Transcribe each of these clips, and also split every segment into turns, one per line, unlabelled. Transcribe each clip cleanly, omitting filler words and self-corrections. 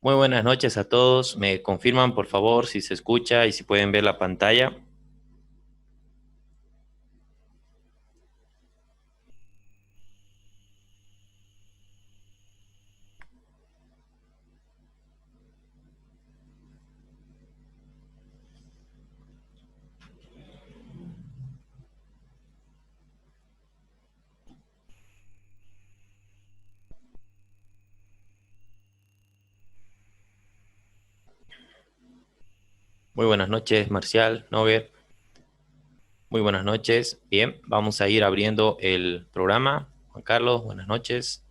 Muy buenas noches a todos. Me confirman, por favor, si se escucha y si pueden ver la pantalla. Muy buenas noches, Marcial, Nover. Muy buenas noches. Bien, vamos a ir abriendo el programa. Juan Carlos, buenas noches.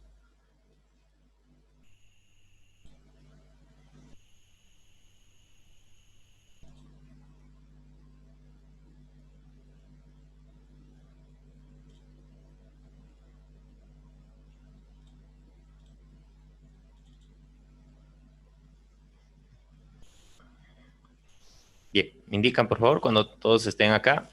Bien, me indican, por favor, cuando todos estén acá.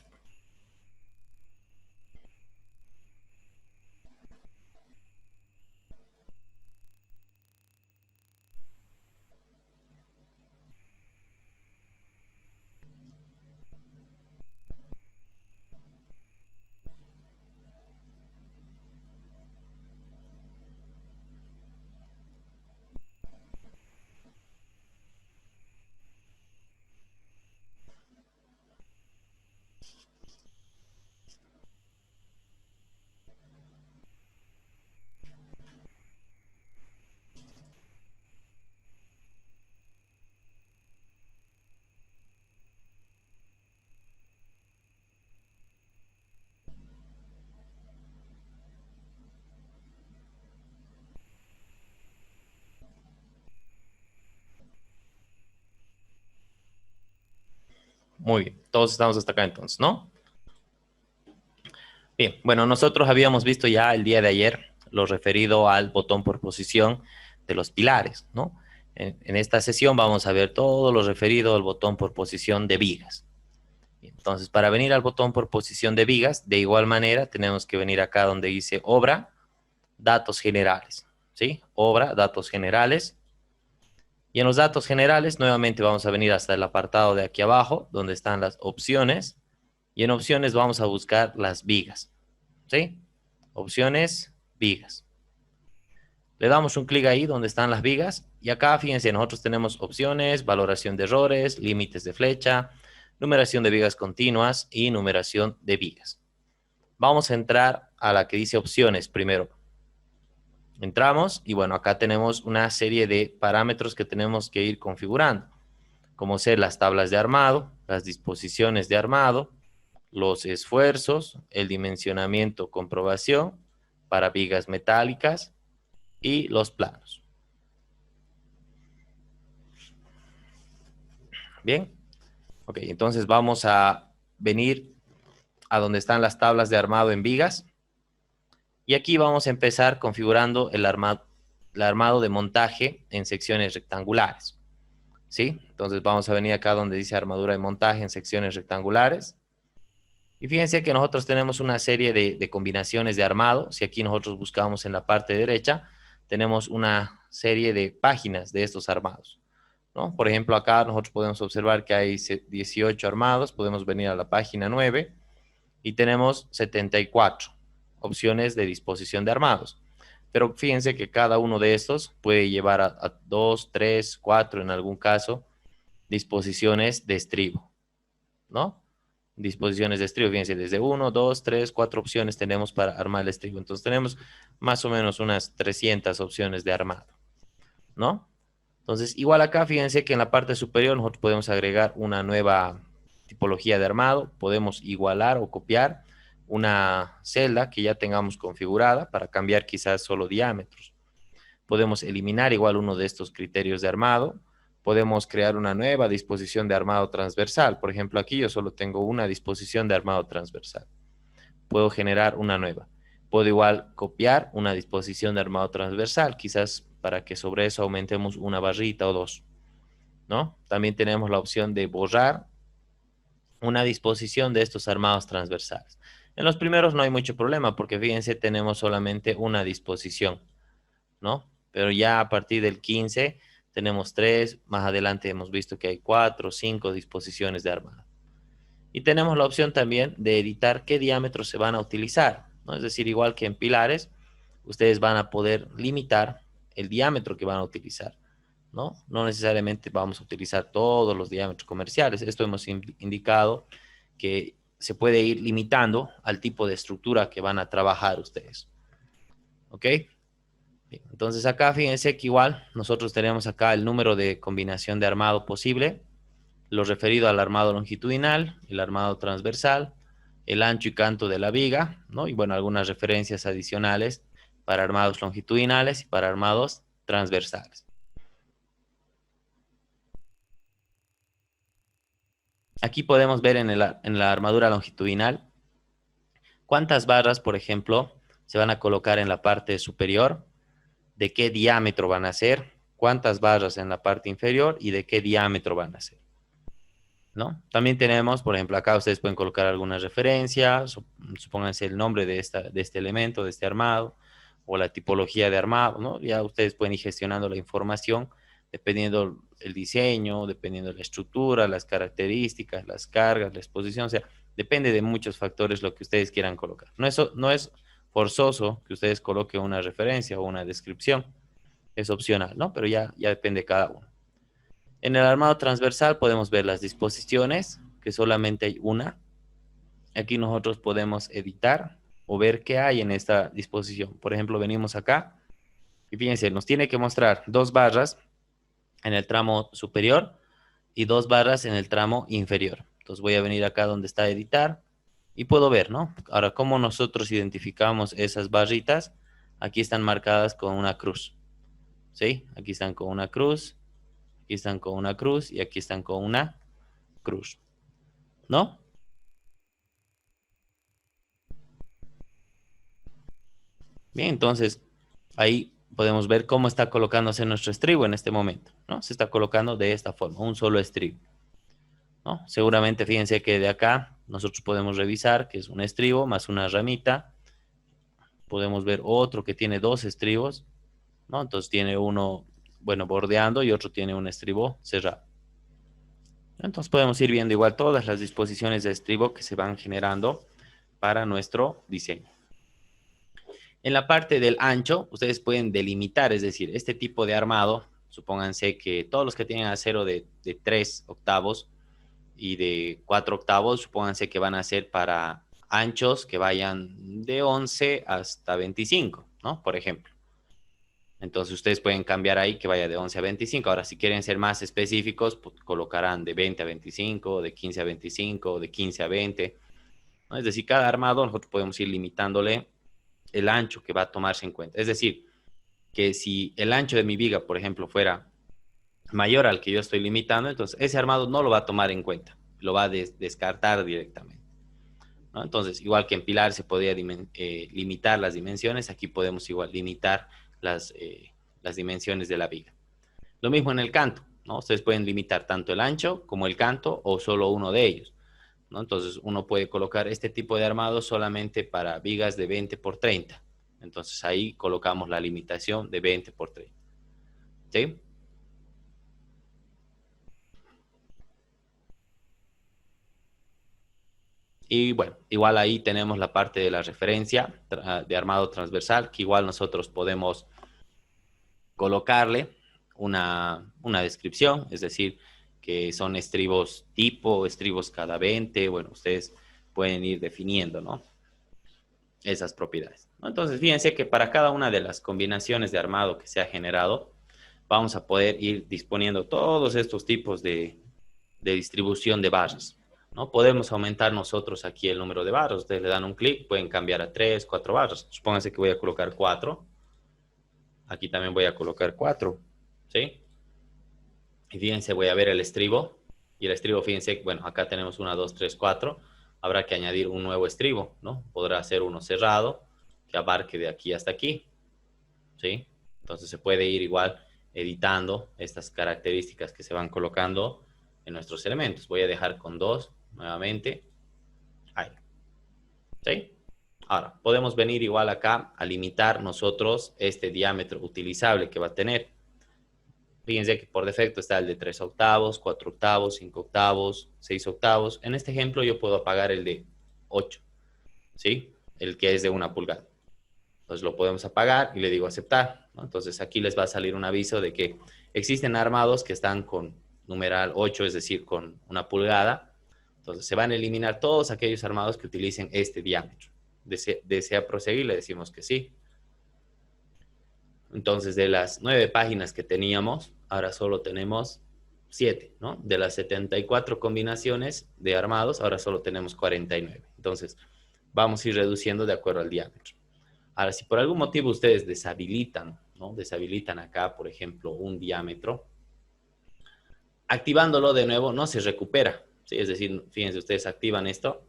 Muy bien, todos estamos hasta acá entonces, ¿no? Bien, bueno, nosotros habíamos visto ya el día de ayer lo referido al botón por posición de los pilares, ¿no? En esta sesión vamos a ver todo lo referido al botón por posición de vigas. Entonces, para venir al botón por posición de vigas, de igual manera tenemos que venir acá donde dice obra, datos generales, ¿sí? Obra, datos generales. Y en los datos generales, nuevamente vamos a venir hasta el apartado de aquí abajo, donde están las opciones. Y en opciones vamos a buscar las vigas, ¿sí? Opciones, vigas. Le damos un clic ahí donde están las vigas. Y acá, fíjense, nosotros tenemos opciones, valoración de errores, límites de flecha, numeración de vigas continuas y numeración de vigas. Vamos a entrar a la que dice opciones primero. Entramos y bueno, acá tenemos una serie de parámetros que tenemos que ir configurando, como ser las tablas de armado, las disposiciones de armado, los esfuerzos, el dimensionamiento comprobación para vigas metálicas y los planos. Bien, ok, entonces vamos a venir a donde están las tablas de armado en vigas. Y aquí vamos a empezar configurando el armado de montaje en secciones rectangulares, ¿sí? Entonces vamos a venir acá donde dice armadura de montaje en secciones rectangulares. Y fíjense que nosotros tenemos una serie de combinaciones de armado. Si aquí nosotros buscamos en la parte derecha, tenemos una serie de páginas de estos armados, ¿no? Por ejemplo, acá nosotros podemos observar que hay 18 armados. Podemos venir a la página 9 y tenemos 74 opciones de disposición de armados. Pero fíjense que cada uno de estos puede llevar a 2, 3, 4 en algún caso disposiciones de estribo, ¿no? Disposiciones de estribo, fíjense, desde 1, 2, 3, 4 opciones tenemos para armar el estribo. Entonces tenemos más o menos unas 300 opciones de armado, ¿no? Entonces, igual acá, fíjense que en la parte superior nosotros podemos agregar una nueva tipología de armado, podemos igualar o copiar una celda que ya tengamos configurada para cambiar quizás solo diámetros. Podemos eliminar igual uno de estos criterios de armado. Podemos crear una nueva disposición de armado transversal. Por ejemplo, aquí yo solo tengo una disposición de armado transversal. Puedo generar una nueva. Puedo igual copiar una disposición de armado transversal, quizás para que sobre eso aumentemos una barrita o dos, ¿no? También tenemos la opción de borrar una disposición de estos armados transversales. En los primeros no hay mucho problema porque fíjense, tenemos solamente una disposición, ¿no? Pero ya a partir del 15 tenemos 3, más adelante hemos visto que hay 4, 5 disposiciones de armado. Y tenemos la opción también de editar qué diámetros se van a utilizar, ¿no? Es decir, igual que en pilares, ustedes van a poder limitar el diámetro que van a utilizar, ¿no? No necesariamente vamos a utilizar todos los diámetros comerciales. Esto hemos indicado que se puede ir limitando al tipo de estructura que van a trabajar ustedes. ¿Ok? Bien, entonces acá fíjense que igual nosotros tenemos acá el número de combinación de armado posible, lo referido al armado longitudinal, el armado transversal, el ancho y canto de la viga, ¿no? Y bueno, algunas referencias adicionales para armados longitudinales y para armados transversales. Aquí podemos ver en la armadura longitudinal cuántas barras, por ejemplo, se van a colocar en la parte superior, de qué diámetro van a ser, cuántas barras en la parte inferior y de qué diámetro van a ser, ¿no? También tenemos, por ejemplo, acá ustedes pueden colocar alguna referencia, supónganse el nombre de este elemento, de este armado, o la tipología de armado, ¿no? Ya ustedes pueden ir gestionando la información dependiendo el diseño, dependiendo de la estructura, las características, las cargas, la exposición, o sea, depende de muchos factores lo que ustedes quieran colocar. No es forzoso que ustedes coloquen una referencia o una descripción, es opcional, ¿no? Pero ya depende de cada uno. En el armado transversal podemos ver las disposiciones, que solamente hay una. Aquí nosotros podemos editar o ver qué hay en esta disposición. Por ejemplo, venimos acá y fíjense, nos tiene que mostrar 2 barras en el tramo superior y 2 barras en el tramo inferior. Entonces voy a venir acá donde está editar y puedo ver, ¿no? Ahora, ¿cómo nosotros identificamos esas barritas? Aquí están marcadas con una cruz, ¿sí? Aquí están con una cruz, aquí están con una cruz y aquí están con una cruz, ¿no? Bien, entonces ahí podemos ver cómo está colocándose nuestro estribo en este momento, ¿no? Se está colocando de esta forma, un solo estribo, ¿no? Seguramente fíjense que de acá nosotros podemos revisar que es un estribo más una ramita. Podemos ver otro que tiene 2 estribos, ¿no? Entonces tiene uno, bueno, bordeando y otro tiene un estribo cerrado. Entonces podemos ir viendo igual todas las disposiciones de estribo que se van generando para nuestro diseño. En la parte del ancho, ustedes pueden delimitar, es decir, este tipo de armado, supónganse que todos los que tienen acero de 3 octavos y de 4 octavos, supónganse que van a ser para anchos que vayan de 11 hasta 25, ¿no? Por ejemplo. Entonces ustedes pueden cambiar ahí que vaya de 11 a 25. Ahora, si quieren ser más específicos, pues, colocarán de 20 a 25, de 15 a 25, de 15 a 20, ¿no? Es decir, cada armado nosotros podemos ir limitándole el ancho que va a tomarse en cuenta. Es decir, que si el ancho de mi viga, por ejemplo, fuera mayor al que yo estoy limitando, entonces ese armado no lo va a tomar en cuenta, lo va a descartar directamente, ¿no? Entonces, igual que en pilar se podía limitar las dimensiones, aquí podemos igual limitar las dimensiones de la viga. Lo mismo en el canto, ¿no? Ustedes pueden limitar tanto el ancho como el canto o solo uno de ellos, ¿no? Entonces uno puede colocar este tipo de armado solamente para vigas de 20 por 30. Entonces ahí colocamos la limitación de 20 por 30. ¿Sí? Y bueno, igual ahí tenemos la parte de la referencia de armado transversal, que igual nosotros podemos colocarle una descripción, es decir, que son estribos tipo, estribos cada 20, bueno, ustedes pueden ir definiendo, ¿no? Esas propiedades, ¿no? Entonces, fíjense que para cada una de las combinaciones de armado que se ha generado, vamos a poder ir disponiendo todos estos tipos de distribución de barras, ¿no? Podemos aumentar nosotros aquí el número de barras. Ustedes le dan un clic, pueden cambiar a 3, 4 barras. Supónganse que voy a colocar 4. Aquí también voy a colocar 4, ¿sí? Y fíjense, voy a ver el estribo. Y el estribo, fíjense, bueno, acá tenemos 1, 2, 3, 4. Habrá que añadir un nuevo estribo, ¿no? Podrá ser uno cerrado, que abarque de aquí hasta aquí, ¿sí? Entonces se puede ir igual editando estas características que se van colocando en nuestros elementos. Voy a dejar con 2 nuevamente. Ahí. ¿Sí? Ahora, podemos venir igual acá a limitar nosotros este diámetro utilizable que va a tener. Fíjense que por defecto está el de 3 octavos, 4 octavos, 5 octavos, 6 octavos. En este ejemplo yo puedo apagar el de 8, ¿sí? El que es de 1 pulgada. Entonces lo podemos apagar y le digo aceptar, ¿no? Entonces aquí les va a salir un aviso de que existen armados que están con numeral 8, es decir, con 1 pulgada. Entonces se van a eliminar todos aquellos armados que utilicen este diámetro. ¿Desea proseguir? Le decimos que sí. Entonces de las 9 páginas que teníamos, ahora solo tenemos 7, ¿no? De las 74 combinaciones de armados, ahora solo tenemos 49. Entonces vamos a ir reduciendo de acuerdo al diámetro. Ahora, si por algún motivo ustedes deshabilitan, ¿no? Deshabilitan acá, por ejemplo, un diámetro, activándolo de nuevo no se recupera, ¿sí? Es decir, fíjense, ustedes activan esto,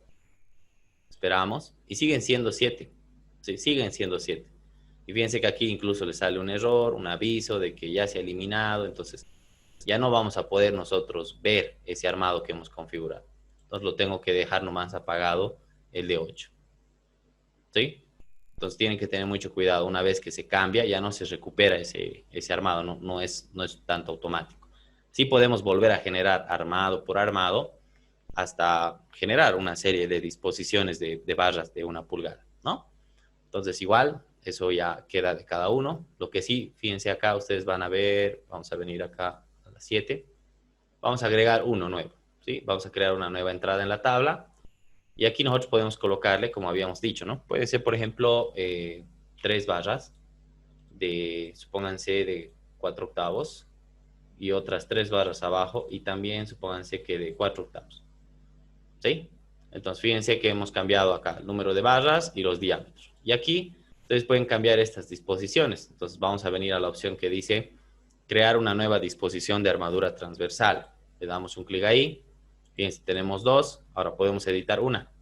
esperamos, y siguen siendo 7, ¿sí? Siguen siendo 7. Y fíjense que aquí incluso les sale un error, un aviso de que ya se ha eliminado, entonces ya no vamos a poder nosotros ver ese armado que hemos configurado. Entonces lo tengo que dejar nomás apagado el de 8. ¿Sí? Entonces tienen que tener mucho cuidado. Una vez que se cambia, ya no se recupera ese armado, no es tanto automático. Sí podemos volver a generar armado por armado hasta generar una serie de disposiciones de barras de 1 pulgada, ¿no? Entonces igual, eso ya queda de cada uno. Lo que sí, fíjense acá, ustedes van a ver, vamos a venir acá a las 7. Vamos a agregar uno nuevo, ¿sí? Vamos a crear una nueva entrada en la tabla. Y aquí nosotros podemos colocarle, como habíamos dicho, ¿no? Puede ser, por ejemplo, 3 barras de, supónganse, de 4 octavos y otras 3 barras abajo y también, supónganse que de 4 octavos. ¿Sí? Entonces, fíjense que hemos cambiado acá el número de barras y los diámetros. Y aquí, ustedes pueden cambiar estas disposiciones. Entonces, vamos a venir a la opción que dice crear una nueva disposición de armadura transversal. Le damos un clic ahí. Fíjense, tenemos 2, ahora podemos editar una,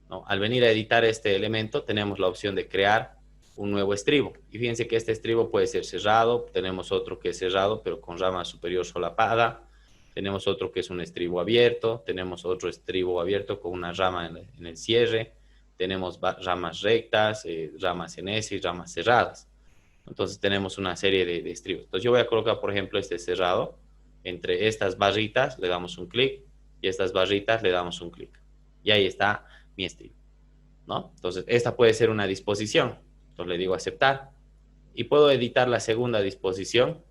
¿no? Al venir a editar este elemento, tenemos la opción de crear un nuevo estribo. Y fíjense que este estribo puede ser cerrado, tenemos otro que es cerrado, pero con rama superior solapada, tenemos otro que es un estribo abierto, tenemos otro estribo abierto con una rama en el cierre, tenemos ramas rectas, ramas en S y ramas cerradas. Entonces tenemos una serie de estribos. Entonces yo voy a colocar, por ejemplo, este cerrado. Entre estas barritas le damos un clic y estas barritas le damos un clic. Y ahí está mi estribo, ¿no? Entonces esta puede ser una disposición. Entonces le digo aceptar. Y puedo editar la segunda disposición.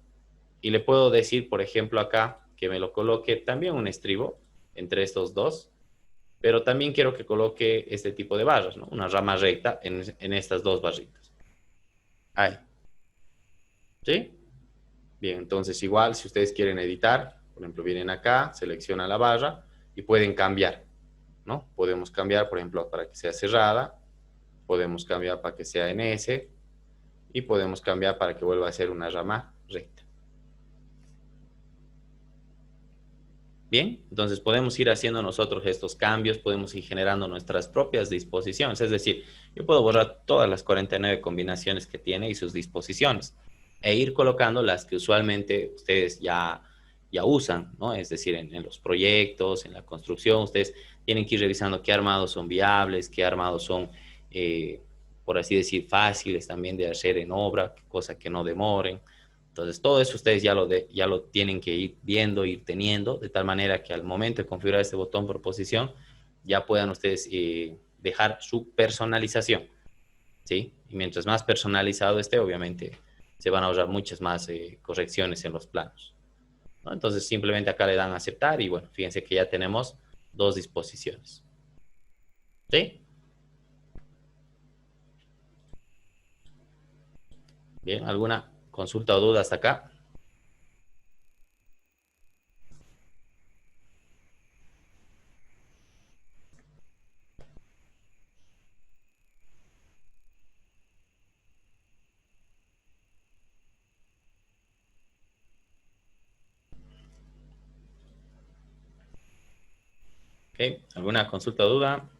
Y le puedo decir, por ejemplo, acá que me lo coloque también un estribo entre estos dos. Pero también quiero que coloque este tipo de barras, ¿no? Una rama recta en estas dos barritas. Ahí. ¿Sí? Bien, entonces igual si ustedes quieren editar, por ejemplo, vienen acá, seleccionan la barra y pueden cambiar, ¿no? Podemos cambiar, por ejemplo, para que sea cerrada, podemos cambiar para que sea en S y podemos cambiar para que vuelva a ser una rama recta. Bien, entonces podemos ir haciendo nosotros estos cambios, podemos ir generando nuestras propias disposiciones, es decir, yo puedo borrar todas las 49 combinaciones que tiene y sus disposiciones e ir colocando las que usualmente ustedes ya usan, ¿no? Es decir, en los proyectos, en la construcción, ustedes tienen que ir revisando qué armados son viables, qué armados son, por así decir, fáciles también de hacer en obra, cosas que no demoren. Entonces, todo eso ustedes ya lo tienen que ir viendo, ir teniendo, de tal manera que al momento de configurar este botón por posición, ya puedan ustedes dejar su personalización, ¿sí? Y mientras más personalizado esté, obviamente, se van a ahorrar muchas más correcciones en los planos, ¿no? Entonces, simplemente acá le dan a aceptar y, bueno, fíjense que ya tenemos 2 disposiciones, ¿sí? Bien, ¿alguna consulta o duda hasta acá? ¿Ok? ¿Alguna consulta o duda?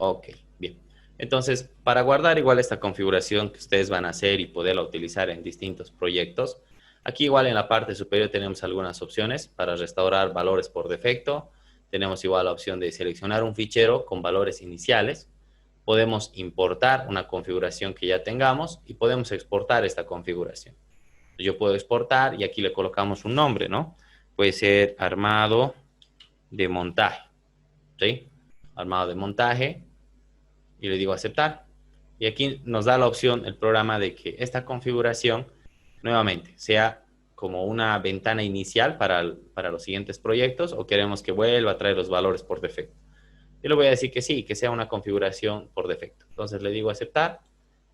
Ok, bien. Entonces, para guardar igual esta configuración que ustedes van a hacer y poderla utilizar en distintos proyectos, Aquí igual en la parte superior tenemos algunas opciones para restaurar valores por defecto. Tenemos igual la opción de seleccionar un fichero con valores iniciales. Podemos importar una configuración que ya tengamos y podemos exportar esta configuración. Yo puedo exportar y aquí le colocamos un nombre, ¿no? Puede ser armado de montaje, ¿sí? Armado de montaje y le digo aceptar. Y aquí nos da la opción el programa de que esta configuración nuevamente sea como una ventana inicial para los siguientes proyectos o queremos que vuelva a traer los valores por defecto. Yo le voy a decir que sí, que sea una configuración por defecto. Entonces le digo aceptar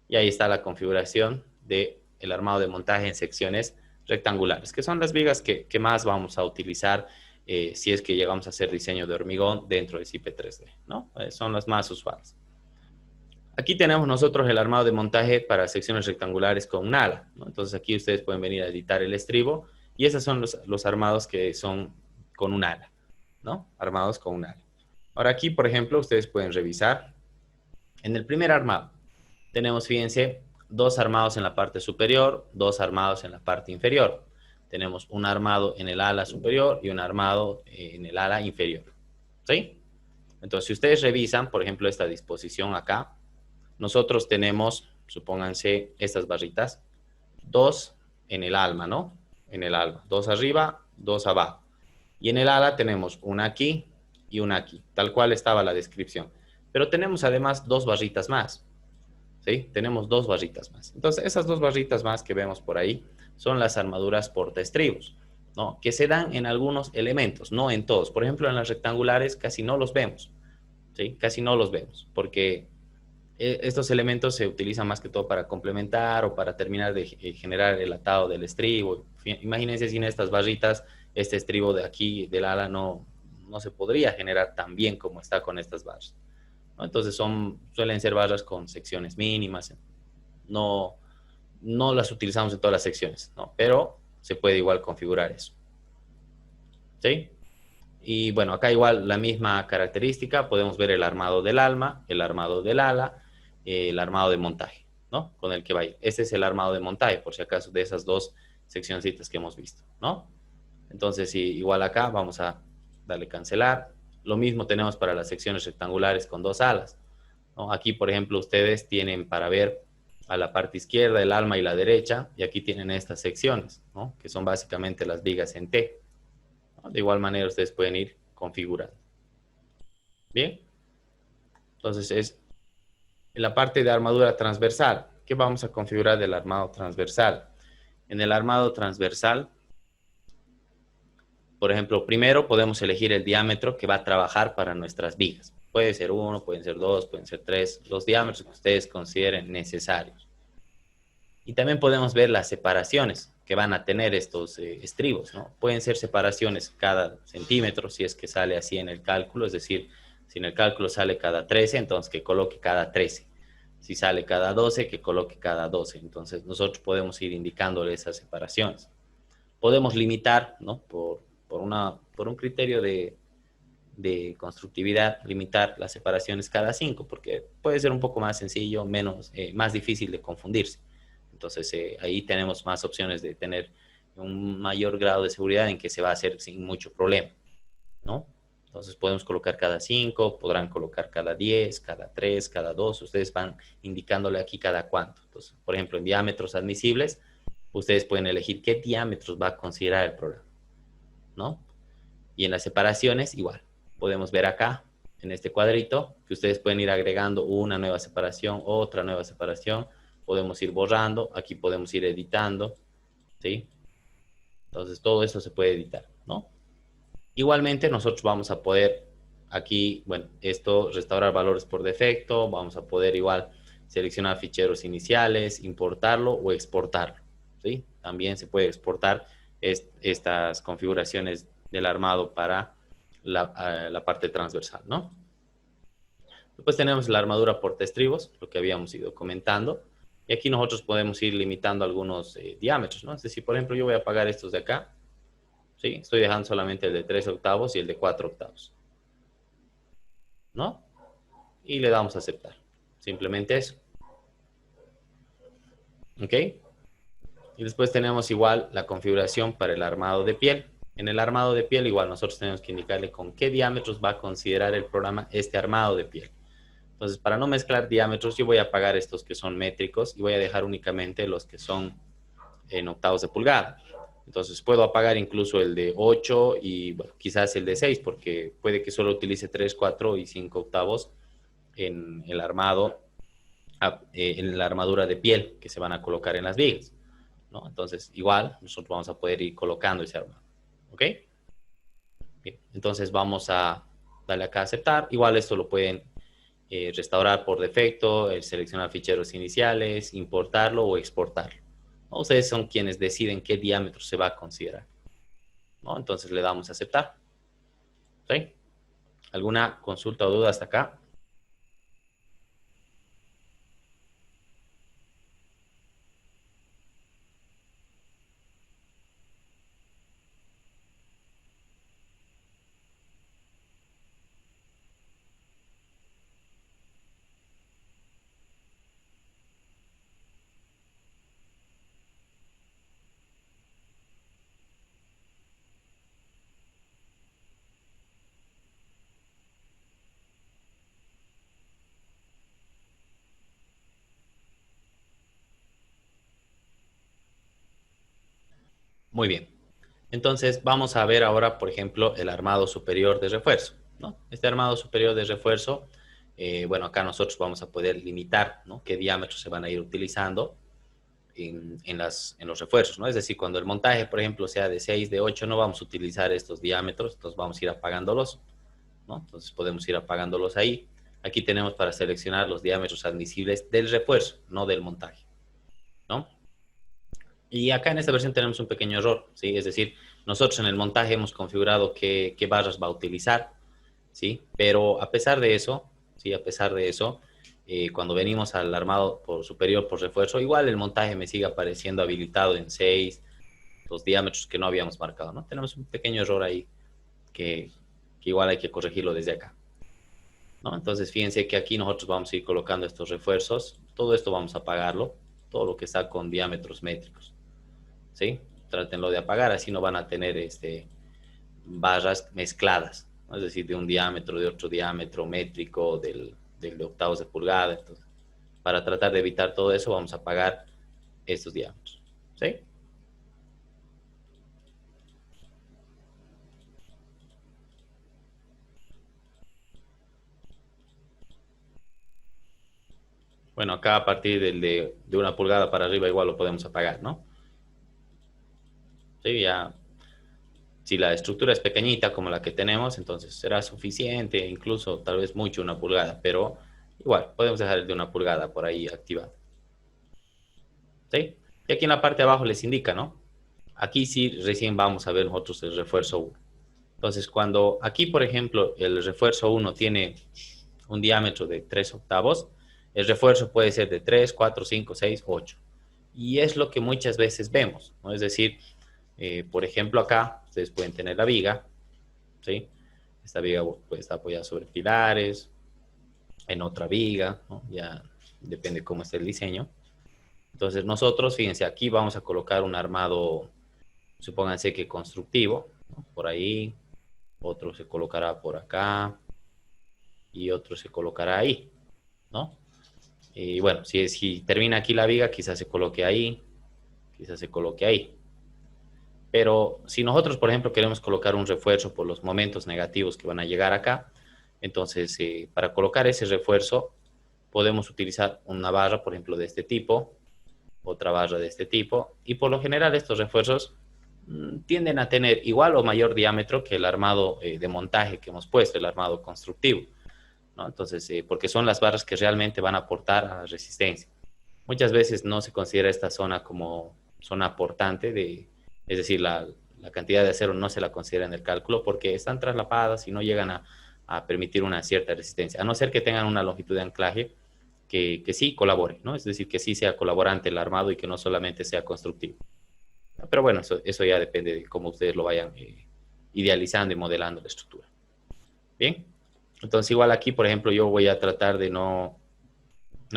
y ahí está la configuración del armado de montaje en secciones rectangulares, que son las vigas que más vamos a utilizar si es que llegamos a hacer diseño de hormigón dentro del CIP 3D, ¿no? Son las más usuales. Aquí tenemos nosotros el armado de montaje para secciones rectangulares con un ala, ¿no? Entonces aquí ustedes pueden venir a editar el estribo y esos son los armados que son con un ala, ¿no? Armados con un ala. Ahora aquí, por ejemplo, ustedes pueden revisar. En el primer armado tenemos, fíjense, dos armados en la parte superior, dos armados en la parte inferior. Tenemos un armado en el ala superior y un armado en el ala inferior, ¿sí? Entonces, si ustedes revisan, por ejemplo, esta disposición acá, nosotros tenemos, supónganse, estas barritas, dos en el alma, ¿no? En el alma, dos arriba, dos abajo. Y en el ala tenemos una aquí y una aquí, tal cual estaba la descripción. Pero tenemos además dos barritas más, ¿sí? Tenemos dos barritas más. Entonces, esas dos barritas más que vemos por ahí son las armaduras portaestribos, ¿no? Que se dan en algunos elementos, no en todos. Por ejemplo, en las rectangulares casi no los vemos, ¿sí? Casi no los vemos, porque estos elementos se utilizan más que todo para complementar o para terminar de generar el atado del estribo. Imagínense sin estas barritas, este estribo de aquí del ala no se podría generar tan bien como está con estas barras, ¿no? Entonces suelen ser barras con secciones mínimas. No las utilizamos en todas las secciones, ¿no? Pero se puede igual configurar eso, ¿sí? Y bueno, acá igual la misma característica, podemos ver el armado del alma, el armado del ala, el armado de montaje, ¿no? Con el que va a ir. Este es el armado de montaje, por si acaso, de esas dos seccioncitas que hemos visto, ¿no? Entonces, igual acá vamos a darle cancelar. Lo mismo tenemos para las secciones rectangulares con dos alas, ¿no? Aquí, por ejemplo, ustedes tienen para ver a la parte izquierda el alma y la derecha, y aquí tienen estas secciones, ¿no? Que son básicamente las vigas en T. De igual manera ustedes pueden ir configurando. Bien. Entonces es en la parte de armadura transversal. ¿Qué vamos a configurar del armado transversal? En el armado transversal, por ejemplo, primero podemos elegir el diámetro que va a trabajar para nuestras vigas. Puede ser 1, pueden ser 2, pueden ser 3, los diámetros que ustedes consideren necesarios. Y también podemos ver las separaciones que van a tener estos estribos, ¿no? Pueden ser separaciones cada centímetro, si es que sale así en el cálculo, es decir, si en el cálculo sale cada 13, entonces que coloque cada 13. Si sale cada 12, que coloque cada 12. Entonces nosotros podemos ir indicándole esas separaciones. Podemos limitar, ¿no? Por un criterio de constructividad, limitar las separaciones cada 5, porque puede ser un poco más sencillo, más difícil de confundirse. Entonces, ahí tenemos más opciones de tener un mayor grado de seguridad en que se va a hacer sin mucho problema, ¿no? Entonces, podemos colocar cada 5, podrán colocar cada 10, cada 3, cada 2. Ustedes van indicándole aquí cada cuánto. Entonces, por ejemplo, en diámetros admisibles, ustedes pueden elegir qué diámetros va a considerar el programa, ¿no? Y en las separaciones, igual. Podemos ver acá, en este cuadrito, que ustedes pueden ir agregando una nueva separación, otra nueva separación. Podemos ir borrando, aquí podemos ir editando, ¿sí? Entonces todo eso se puede editar, ¿no? Igualmente nosotros vamos a poder aquí, bueno, esto, restaurar valores por defecto, vamos a poder igual seleccionar ficheros iniciales, importarlo o exportarlo, ¿sí? También se puede exportar estas configuraciones del armado para la parte transversal, ¿no? Después tenemos la armadura portaestribos, lo que habíamos ido comentando. Y aquí nosotros podemos ir limitando algunos diámetros, ¿no? Es decir, por ejemplo, yo voy a apagar estos de acá, ¿sí? Estoy dejando solamente el de 3 octavos y el de 4 octavos, ¿no? Y le damos a aceptar. Simplemente eso. ¿Ok? Y después tenemos igual la configuración para el armado de piel. En el armado de piel igual nosotros tenemos que indicarle con qué diámetros va a considerar el programa este armado de piel. Entonces, para no mezclar diámetros, yo voy a apagar estos que son métricos y voy a dejar únicamente los que son en octavos de pulgada. Entonces, puedo apagar incluso el de 8 y bueno, quizás el de 6, porque puede que solo utilice 3, 4 y 5 octavos en el armado, en la armadura de piel que se van a colocar en las vigas, ¿no? Entonces, igual, nosotros vamos a poder ir colocando ese armado. ¿Ok? Bien, entonces vamos a darle acá a aceptar. Igual esto lo pueden restaurar por defecto, seleccionar ficheros iniciales, importarlo o exportarlo, ¿no? Ustedes son quienes deciden qué diámetro se va a considerar, ¿no? Entonces le damos a aceptar. ¿Sí? ¿Alguna consulta o duda hasta acá? Muy bien. Entonces vamos a ver ahora, por ejemplo, el armado superior de refuerzo, ¿no? Este armado superior de refuerzo, bueno, acá nosotros vamos a poder limitar, ¿no?, qué diámetros se van a ir utilizando en los refuerzos, ¿no? Es decir, cuando el montaje, por ejemplo, sea de 6, de 8, no vamos a utilizar estos diámetros, entonces vamos a ir apagándolos, ¿no? Entonces podemos ir apagándolos ahí. Aquí tenemos para seleccionar los diámetros admisibles del refuerzo, no del montaje, ¿no? Y acá en esta versión tenemos un pequeño error, ¿sí? Es decir, nosotros en el montaje hemos configurado qué barras va a utilizar, ¿sí? Pero a pesar de eso, ¿sí? A pesar de eso, cuando venimos al armado por superior por refuerzo, igual el montaje me sigue apareciendo habilitado en 6, los diámetros que no habíamos marcado, ¿no? Tenemos un pequeño error ahí que, que igual hay que corregirlo desde acá, ¿no? Entonces, fíjense que aquí nosotros vamos a ir colocando estos refuerzos. Todo esto vamos a apagarlo, todo lo que está con diámetros métricos, ¿sí? Trátenlo de apagar, así no van a tener barras mezcladas, ¿no? Es decir, de un diámetro, de otro diámetro métrico, del de octavos de pulgada. Entonces, para tratar de evitar todo eso, vamos a apagar estos diámetros, ¿sí? Bueno, acá a partir de 1 pulgada para arriba igual lo podemos apagar, ¿no? Sí, ya. Si la estructura es pequeñita como la que tenemos, entonces será suficiente, incluso tal vez mucho 1 pulgada, pero igual podemos dejar el de 1 pulgada por ahí activado, ¿sí? Y aquí en la parte de abajo les indica, ¿no? Aquí sí recién vamos a ver nosotros el refuerzo 1. Entonces, cuando aquí, por ejemplo, el refuerzo 1 tiene un diámetro de 3 octavos, el refuerzo puede ser de 3, 4, 5, 6, 8. Y es lo que muchas veces vemos, ¿no? Es decir, por ejemplo, acá ustedes pueden tener la viga, ¿sí? Esta viga puede estar apoyada sobre pilares, en otra viga, ¿no? Ya depende cómo esté el diseño. Entonces nosotros, fíjense, aquí vamos a colocar un armado, supónganse que constructivo, ¿no? Por ahí, otro se colocará por acá y otro se colocará ahí, ¿no? Y bueno, si termina aquí la viga, quizás se coloque ahí, quizás se coloque ahí. Pero si nosotros, por ejemplo, queremos colocar un refuerzo por los momentos negativos que van a llegar acá, entonces para colocar ese refuerzo podemos utilizar una barra, por ejemplo, de este tipo, otra barra de este tipo, y por lo general estos refuerzos tienden a tener igual o mayor diámetro que el armado de montaje que hemos puesto, el armado constructivo, ¿no? Entonces, porque son las barras que realmente van a aportar a la resistencia. Muchas veces no se considera esta zona como zona aportante es decir, la cantidad de acero no se la considera en el cálculo porque están traslapadas y no llegan a permitir una cierta resistencia, a no ser que tengan una longitud de anclaje que sí colabore, ¿no? Es decir, que sí sea colaborante el armado y que no solamente sea constructivo. Pero bueno, eso ya depende de cómo ustedes lo vayan idealizando y modelando la estructura. Bien, entonces igual aquí, por ejemplo, yo voy a tratar de no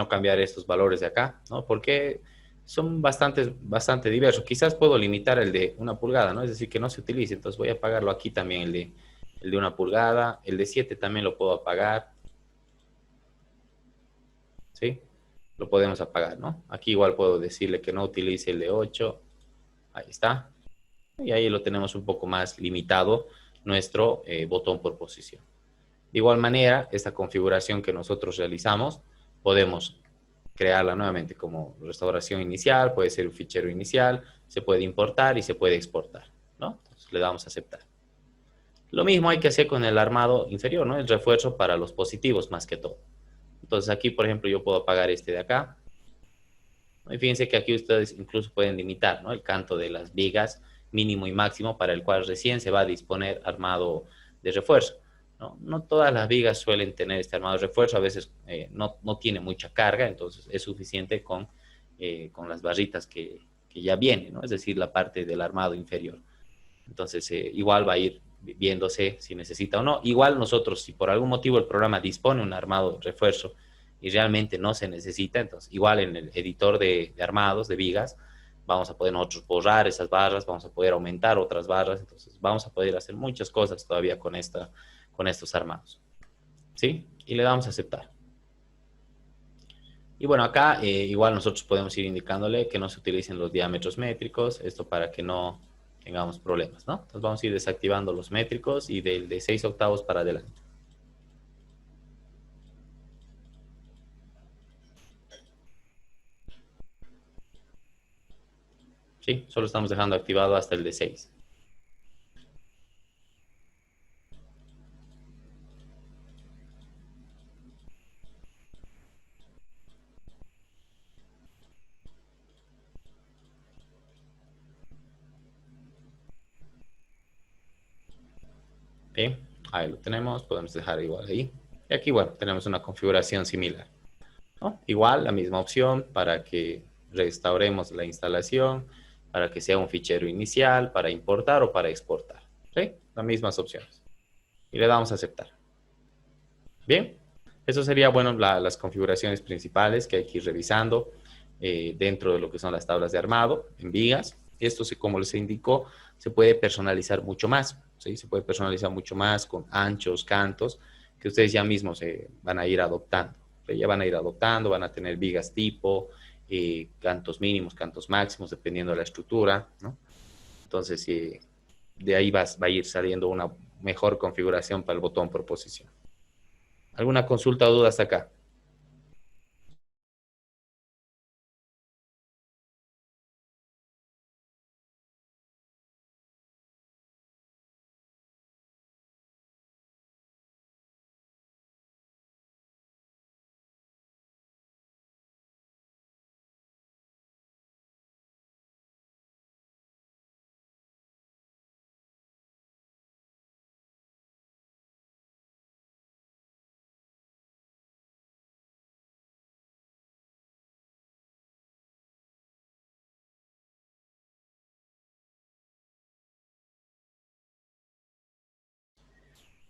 cambiar estos valores de acá, ¿no? Porque son bastante diversos. Quizás puedo limitar el de 1 pulgada, ¿no? Es decir, que no se utilice. Entonces voy a apagarlo aquí también, el de 1 pulgada. El de 7 también lo puedo apagar. ¿Sí? Lo podemos apagar, ¿no? Aquí igual puedo decirle que no utilice el de 8. Ahí está. Y ahí lo tenemos un poco más limitado nuestro botón por posición. De igual manera, esta configuración que nosotros realizamos, podemos crearla nuevamente como restauración inicial, puede ser un fichero inicial, se puede importar y se puede exportar, ¿no? Entonces le damos a aceptar. Lo mismo hay que hacer con el armado inferior, ¿no? El refuerzo para los positivos más que todo. Entonces aquí, por ejemplo, yo puedo apagar este de acá. Y fíjense que aquí ustedes incluso pueden limitar, ¿no? El canto de las vigas mínimo y máximo para el cual recién se va a disponer armado de refuerzo. No todas las vigas suelen tener este armado de refuerzo, a veces no tiene mucha carga, entonces es suficiente con las barritas que ya vienen, ¿no? Es decir, la parte del armado inferior. Entonces, igual va a ir viéndose si necesita o no. Igual nosotros, si por algún motivo el programa dispone un armado de refuerzo y realmente no se necesita, entonces igual en el editor de armados, de vigas, vamos a poder nosotros borrar esas barras, vamos a poder aumentar otras barras, entonces vamos a poder hacer muchas cosas todavía con estos armados. ¿Sí? Y le damos a aceptar. Y bueno, acá igual nosotros podemos ir indicándole que no se utilicen los diámetros métricos, esto para que no tengamos problemas, ¿no? Entonces vamos a ir desactivando los métricos y del de 6/8 para adelante. Sí, solo estamos dejando activado hasta el de 6. Bien, ahí lo tenemos, podemos dejar igual ahí. Y aquí, bueno, tenemos una configuración similar, ¿no? Igual, la misma opción para que restauremos la instalación, para que sea un fichero inicial, para importar o para exportar. ¿Sí? Las mismas opciones. Y le damos a aceptar. Bien, eso sería, bueno, las configuraciones principales que hay que ir revisando dentro de lo que son las tablas de armado en vigas. Esto, como les indicó, se puede personalizar mucho más, ¿sí? Se puede personalizar mucho más con anchos, cantos, que ustedes ya mismos van a ir adoptando. ¿Sí? Ya van a ir adoptando, van a tener vigas tipo, cantos mínimos, cantos máximos, dependiendo de la estructura, ¿no? Entonces, de ahí va a ir saliendo una mejor configuración para el botón por posición. ¿Alguna consulta o duda hasta acá?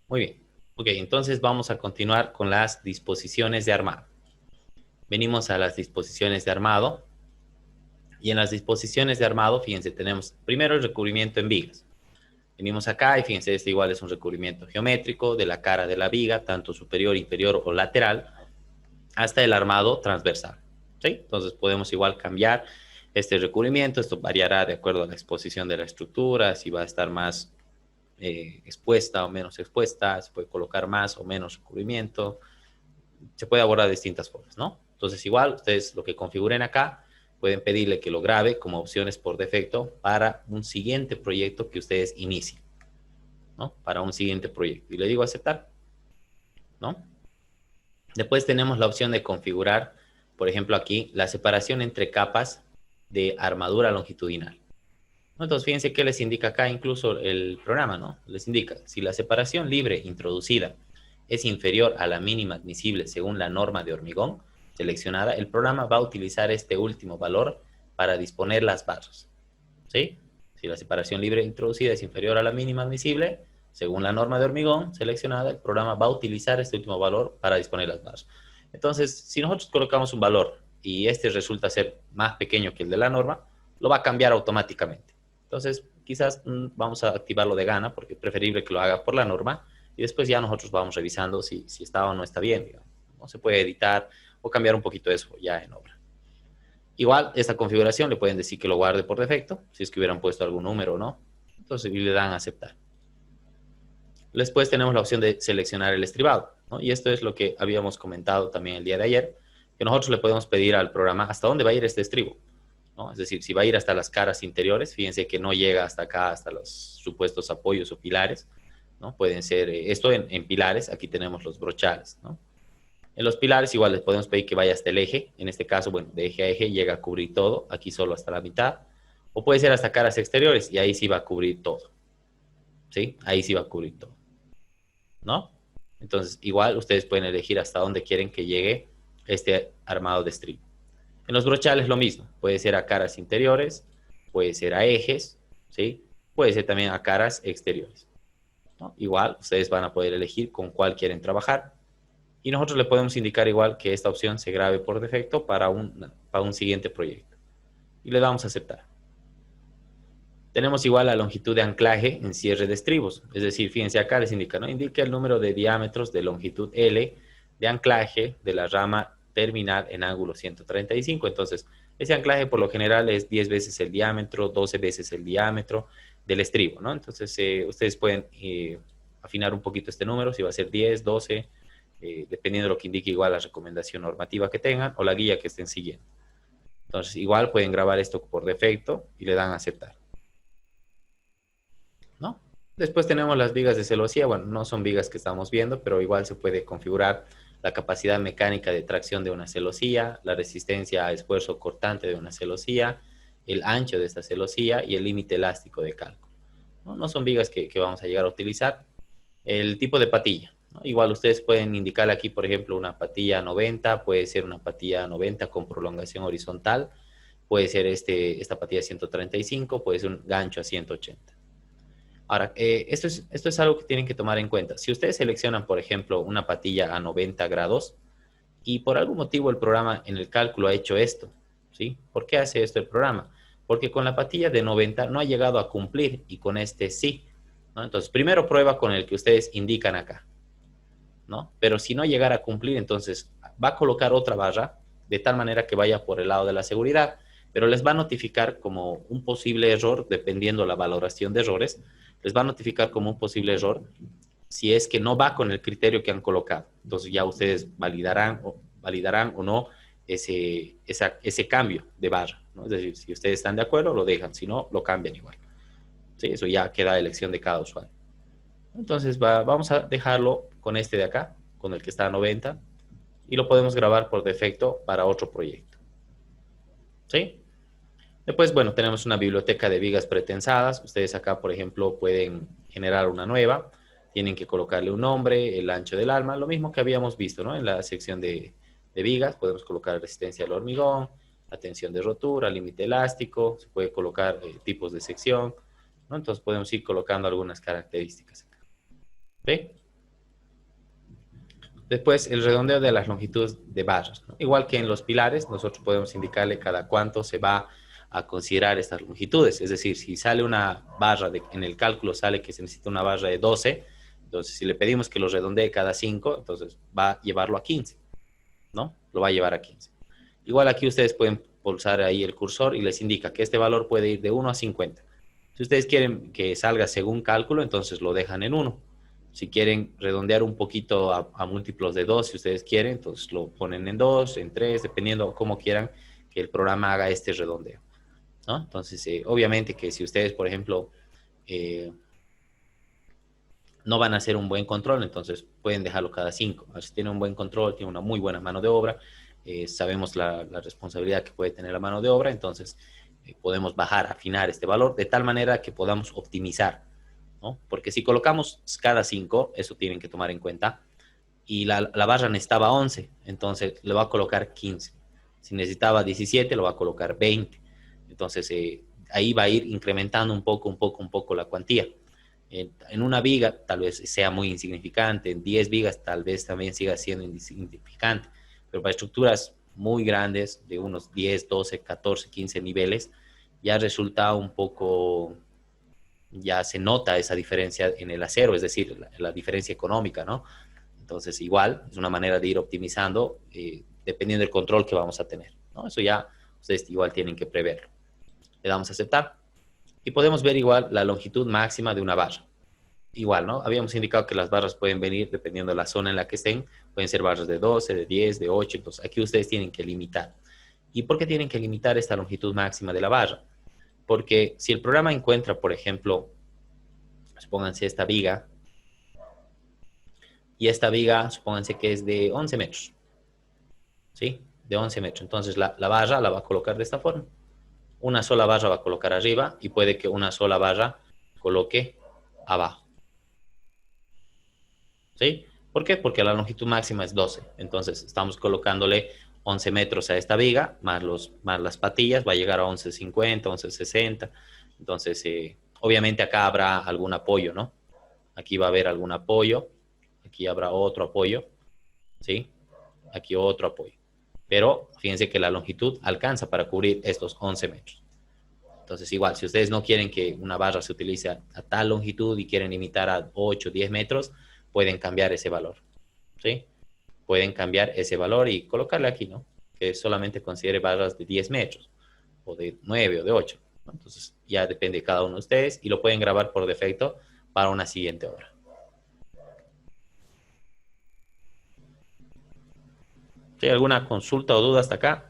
Muy bien. Ok, entonces vamos a continuar con las disposiciones de armado. Venimos a las disposiciones de armado. Y en las disposiciones de armado, fíjense, tenemos primero el recubrimiento en vigas. Venimos acá y fíjense, este igual es un recubrimiento geométrico de la cara de la viga, tanto superior, inferior o lateral, hasta el armado transversal. ¿Sí? Entonces podemos igual cambiar este recubrimiento. Esto variará de acuerdo a la exposición de la estructura, si va a estar más expuesta o menos expuesta, se puede colocar más o menos recubrimiento, se puede abordar de distintas formas, ¿no? Entonces igual ustedes lo que configuren acá, pueden pedirle que lo grabe como opciones por defecto para un siguiente proyecto que ustedes inicien, ¿no? Para un siguiente proyecto. Y le digo aceptar, ¿no? Después tenemos la opción de configurar, por ejemplo aquí, la separación entre capas de armadura longitudinal. Entonces, fíjense que les indica acá incluso el programa, ¿no? Les indica, si la separación libre introducida es inferior a la mínima admisible según la norma de hormigón seleccionada, el programa va a utilizar este último valor para disponer las barras, ¿sí? Si la separación libre introducida es inferior a la mínima admisible, según la norma de hormigón seleccionada, el programa va a utilizar este último valor para disponer las barras. Entonces, si nosotros colocamos un valor y este resulta ser más pequeño que el de la norma, lo va a cambiar automáticamente. Entonces, quizás vamos a activarlo de gana, porque es preferible que lo haga por la norma, y después ya nosotros vamos revisando si está o no está bien, digamos. ¿No? Se puede editar o cambiar un poquito eso ya en obra. Igual, esta configuración le pueden decir que lo guarde por defecto, si es que hubieran puesto algún número o no. Entonces, le dan a aceptar. Después tenemos la opción de seleccionar el estribado, ¿no? Y esto es lo que habíamos comentado también el día de ayer, que nosotros le podemos pedir al programa hasta dónde va a ir este estribo, ¿no? Es decir, si va a ir hasta las caras interiores, fíjense que no llega hasta acá, hasta los supuestos apoyos o pilares, ¿no? Pueden ser, esto en pilares, aquí tenemos los brochales, ¿no? En los pilares igual les podemos pedir que vaya hasta el eje, en este caso, bueno, de eje a eje llega a cubrir todo, aquí solo hasta la mitad, o puede ser hasta caras exteriores, y ahí sí va a cubrir todo, ¿sí? Ahí sí va a cubrir todo, ¿no? Entonces, igual ustedes pueden elegir hasta dónde quieren que llegue este armado de estribo. En los brochales lo mismo, puede ser a caras interiores, puede ser a ejes, ¿sí? Puede ser también a caras exteriores, ¿no? Igual, ustedes van a poder elegir con cuál quieren trabajar. Y nosotros le podemos indicar igual que esta opción se grabe por defecto para un siguiente proyecto. Y le damos a aceptar. Tenemos igual la longitud de anclaje en cierre de estribos. Es decir, fíjense acá les indica, ¿no? Indica el número de diámetros de longitud L de anclaje de la rama terminal en ángulo 135. Entonces, ese anclaje por lo general es 10 veces el diámetro, 12 veces el diámetro del estribo, ¿no? Entonces, ustedes pueden afinar un poquito este número, si va a ser 10, 12, dependiendo de lo que indique igual la recomendación normativa que tengan o la guía que estén siguiendo. Entonces, igual pueden grabar esto por defecto y le dan a aceptar, ¿no? Después tenemos las vigas de celosía. Bueno, no son vigas que estamos viendo, pero igual se puede configurar la capacidad mecánica de tracción de una celosía, la resistencia a esfuerzo cortante de una celosía, el ancho de esta celosía y el límite elástico de cálculo, ¿no? No son vigas que vamos a llegar a utilizar. El tipo de patilla, ¿no? Igual ustedes pueden indicar aquí, por ejemplo, una patilla 90, puede ser una patilla 90 con prolongación horizontal, puede ser esta patilla 135, puede ser un gancho a 180. Ahora, esto es algo que tienen que tomar en cuenta. Si ustedes seleccionan, por ejemplo, una patilla a 90 grados y por algún motivo el programa en el cálculo ha hecho esto, ¿sí? ¿Por qué hace esto el programa? Porque con la patilla de 90 no ha llegado a cumplir y con este sí, ¿no? Entonces, primero prueba con el que ustedes indican acá, ¿no? Pero si no llegara a cumplir, entonces va a colocar otra barra de tal manera que vaya por el lado de la seguridad, pero les va a notificar como un posible error, dependiendo la valoración de errores, les va a notificar como un posible error si es que no va con el criterio que han colocado. Entonces ya ustedes validarán o no ese cambio de barra, ¿no? Es decir, si ustedes están de acuerdo, lo dejan, si no, lo cambian igual. ¿Sí? Eso ya queda a elección de cada usuario. Entonces vamos a dejarlo con este de acá, con el que está a 90, y lo podemos grabar por defecto para otro proyecto. ¿Sí? Después, bueno, tenemos una biblioteca de vigas pretensadas. Ustedes acá, por ejemplo, pueden generar una nueva. Tienen que colocarle un nombre, el ancho del alma, lo mismo que habíamos visto, ¿no? En la sección de vigas, podemos colocar resistencia al hormigón, la tensión de rotura, límite elástico, se puede colocar tipos de sección, ¿no? Entonces podemos ir colocando algunas características acá. ¿Ve? Después, el redondeo de las longitudes de barras, ¿no? Igual que en los pilares, nosotros podemos indicarle cada cuánto se va a considerar estas longitudes. Es decir, si sale una barra, en el cálculo sale que se necesita una barra de 12, entonces si le pedimos que lo redondee cada 5, entonces va a llevarlo a 15, ¿no? Lo va a llevar a 15. Igual aquí ustedes pueden pulsar ahí el cursor y les indica que este valor puede ir de 1 a 50. Si ustedes quieren que salga según cálculo, entonces lo dejan en 1. Si quieren redondear un poquito a múltiplos de 2, si ustedes quieren, entonces lo ponen en 2, en 3, dependiendo cómo quieran que el programa haga este redondeo, ¿no? Entonces, obviamente que si ustedes, por ejemplo, no van a hacer un buen control, entonces pueden dejarlo cada 5. Si tiene un buen control, tiene una muy buena mano de obra, sabemos la responsabilidad que puede tener la mano de obra, entonces podemos bajar, afinar este valor de tal manera que podamos optimizar, ¿no? Porque si colocamos cada 5, eso tienen que tomar en cuenta, y la barra necesitaba 11, entonces le va a colocar 15. Si necesitaba 17, lo va a colocar 20. Entonces ahí va a ir incrementando un poco la cuantía. En una viga tal vez sea muy insignificante, en 10 vigas tal vez también siga siendo insignificante, pero para estructuras muy grandes, de unos 10, 12, 14, 15 niveles, ya resulta un poco, ya se nota esa diferencia en el acero, es decir, la diferencia económica, ¿no? Entonces, igual, es una manera de ir optimizando dependiendo del control que vamos a tener, ¿no? Eso ya ustedes igual tienen que preverlo. Le damos a aceptar y podemos ver igual la longitud máxima de una barra. Igual, ¿no? Habíamos indicado que las barras pueden venir dependiendo de la zona en la que estén. Pueden ser barras de 12, de 10, de 8. Entonces, aquí ustedes tienen que limitar. ¿Y por qué tienen que limitar esta longitud máxima de la barra? Porque si el programa encuentra, por ejemplo, supónganse esta viga, y esta viga, supónganse que es de 11 metros, ¿sí? De 11 metros. Entonces, la barra la va a colocar de esta forma. Una sola barra va a colocar arriba y puede que una sola barra coloque abajo. ¿Sí? ¿Por qué? Porque la longitud máxima es 12. Entonces, estamos colocándole 11 metros a esta viga, más las patillas, va a llegar a 11.50, 11.60. Entonces, obviamente acá habrá algún apoyo, ¿no? Aquí va a haber algún apoyo, aquí habrá otro apoyo, ¿sí? Aquí otro apoyo. Pero fíjense que la longitud alcanza para cubrir estos 11 metros. Entonces, igual, si ustedes no quieren que una barra se utilice a tal longitud y quieren limitar a 8 o 10 metros, pueden cambiar ese valor, ¿sí? Pueden cambiar ese valor y colocarle aquí, ¿no? Que solamente considere barras de 10 metros, o de 9 o de 8, ¿no? Entonces, ya depende de cada uno de ustedes y lo pueden grabar por defecto para una siguiente obra. ¿Sí? ¿Alguna consulta o duda hasta acá?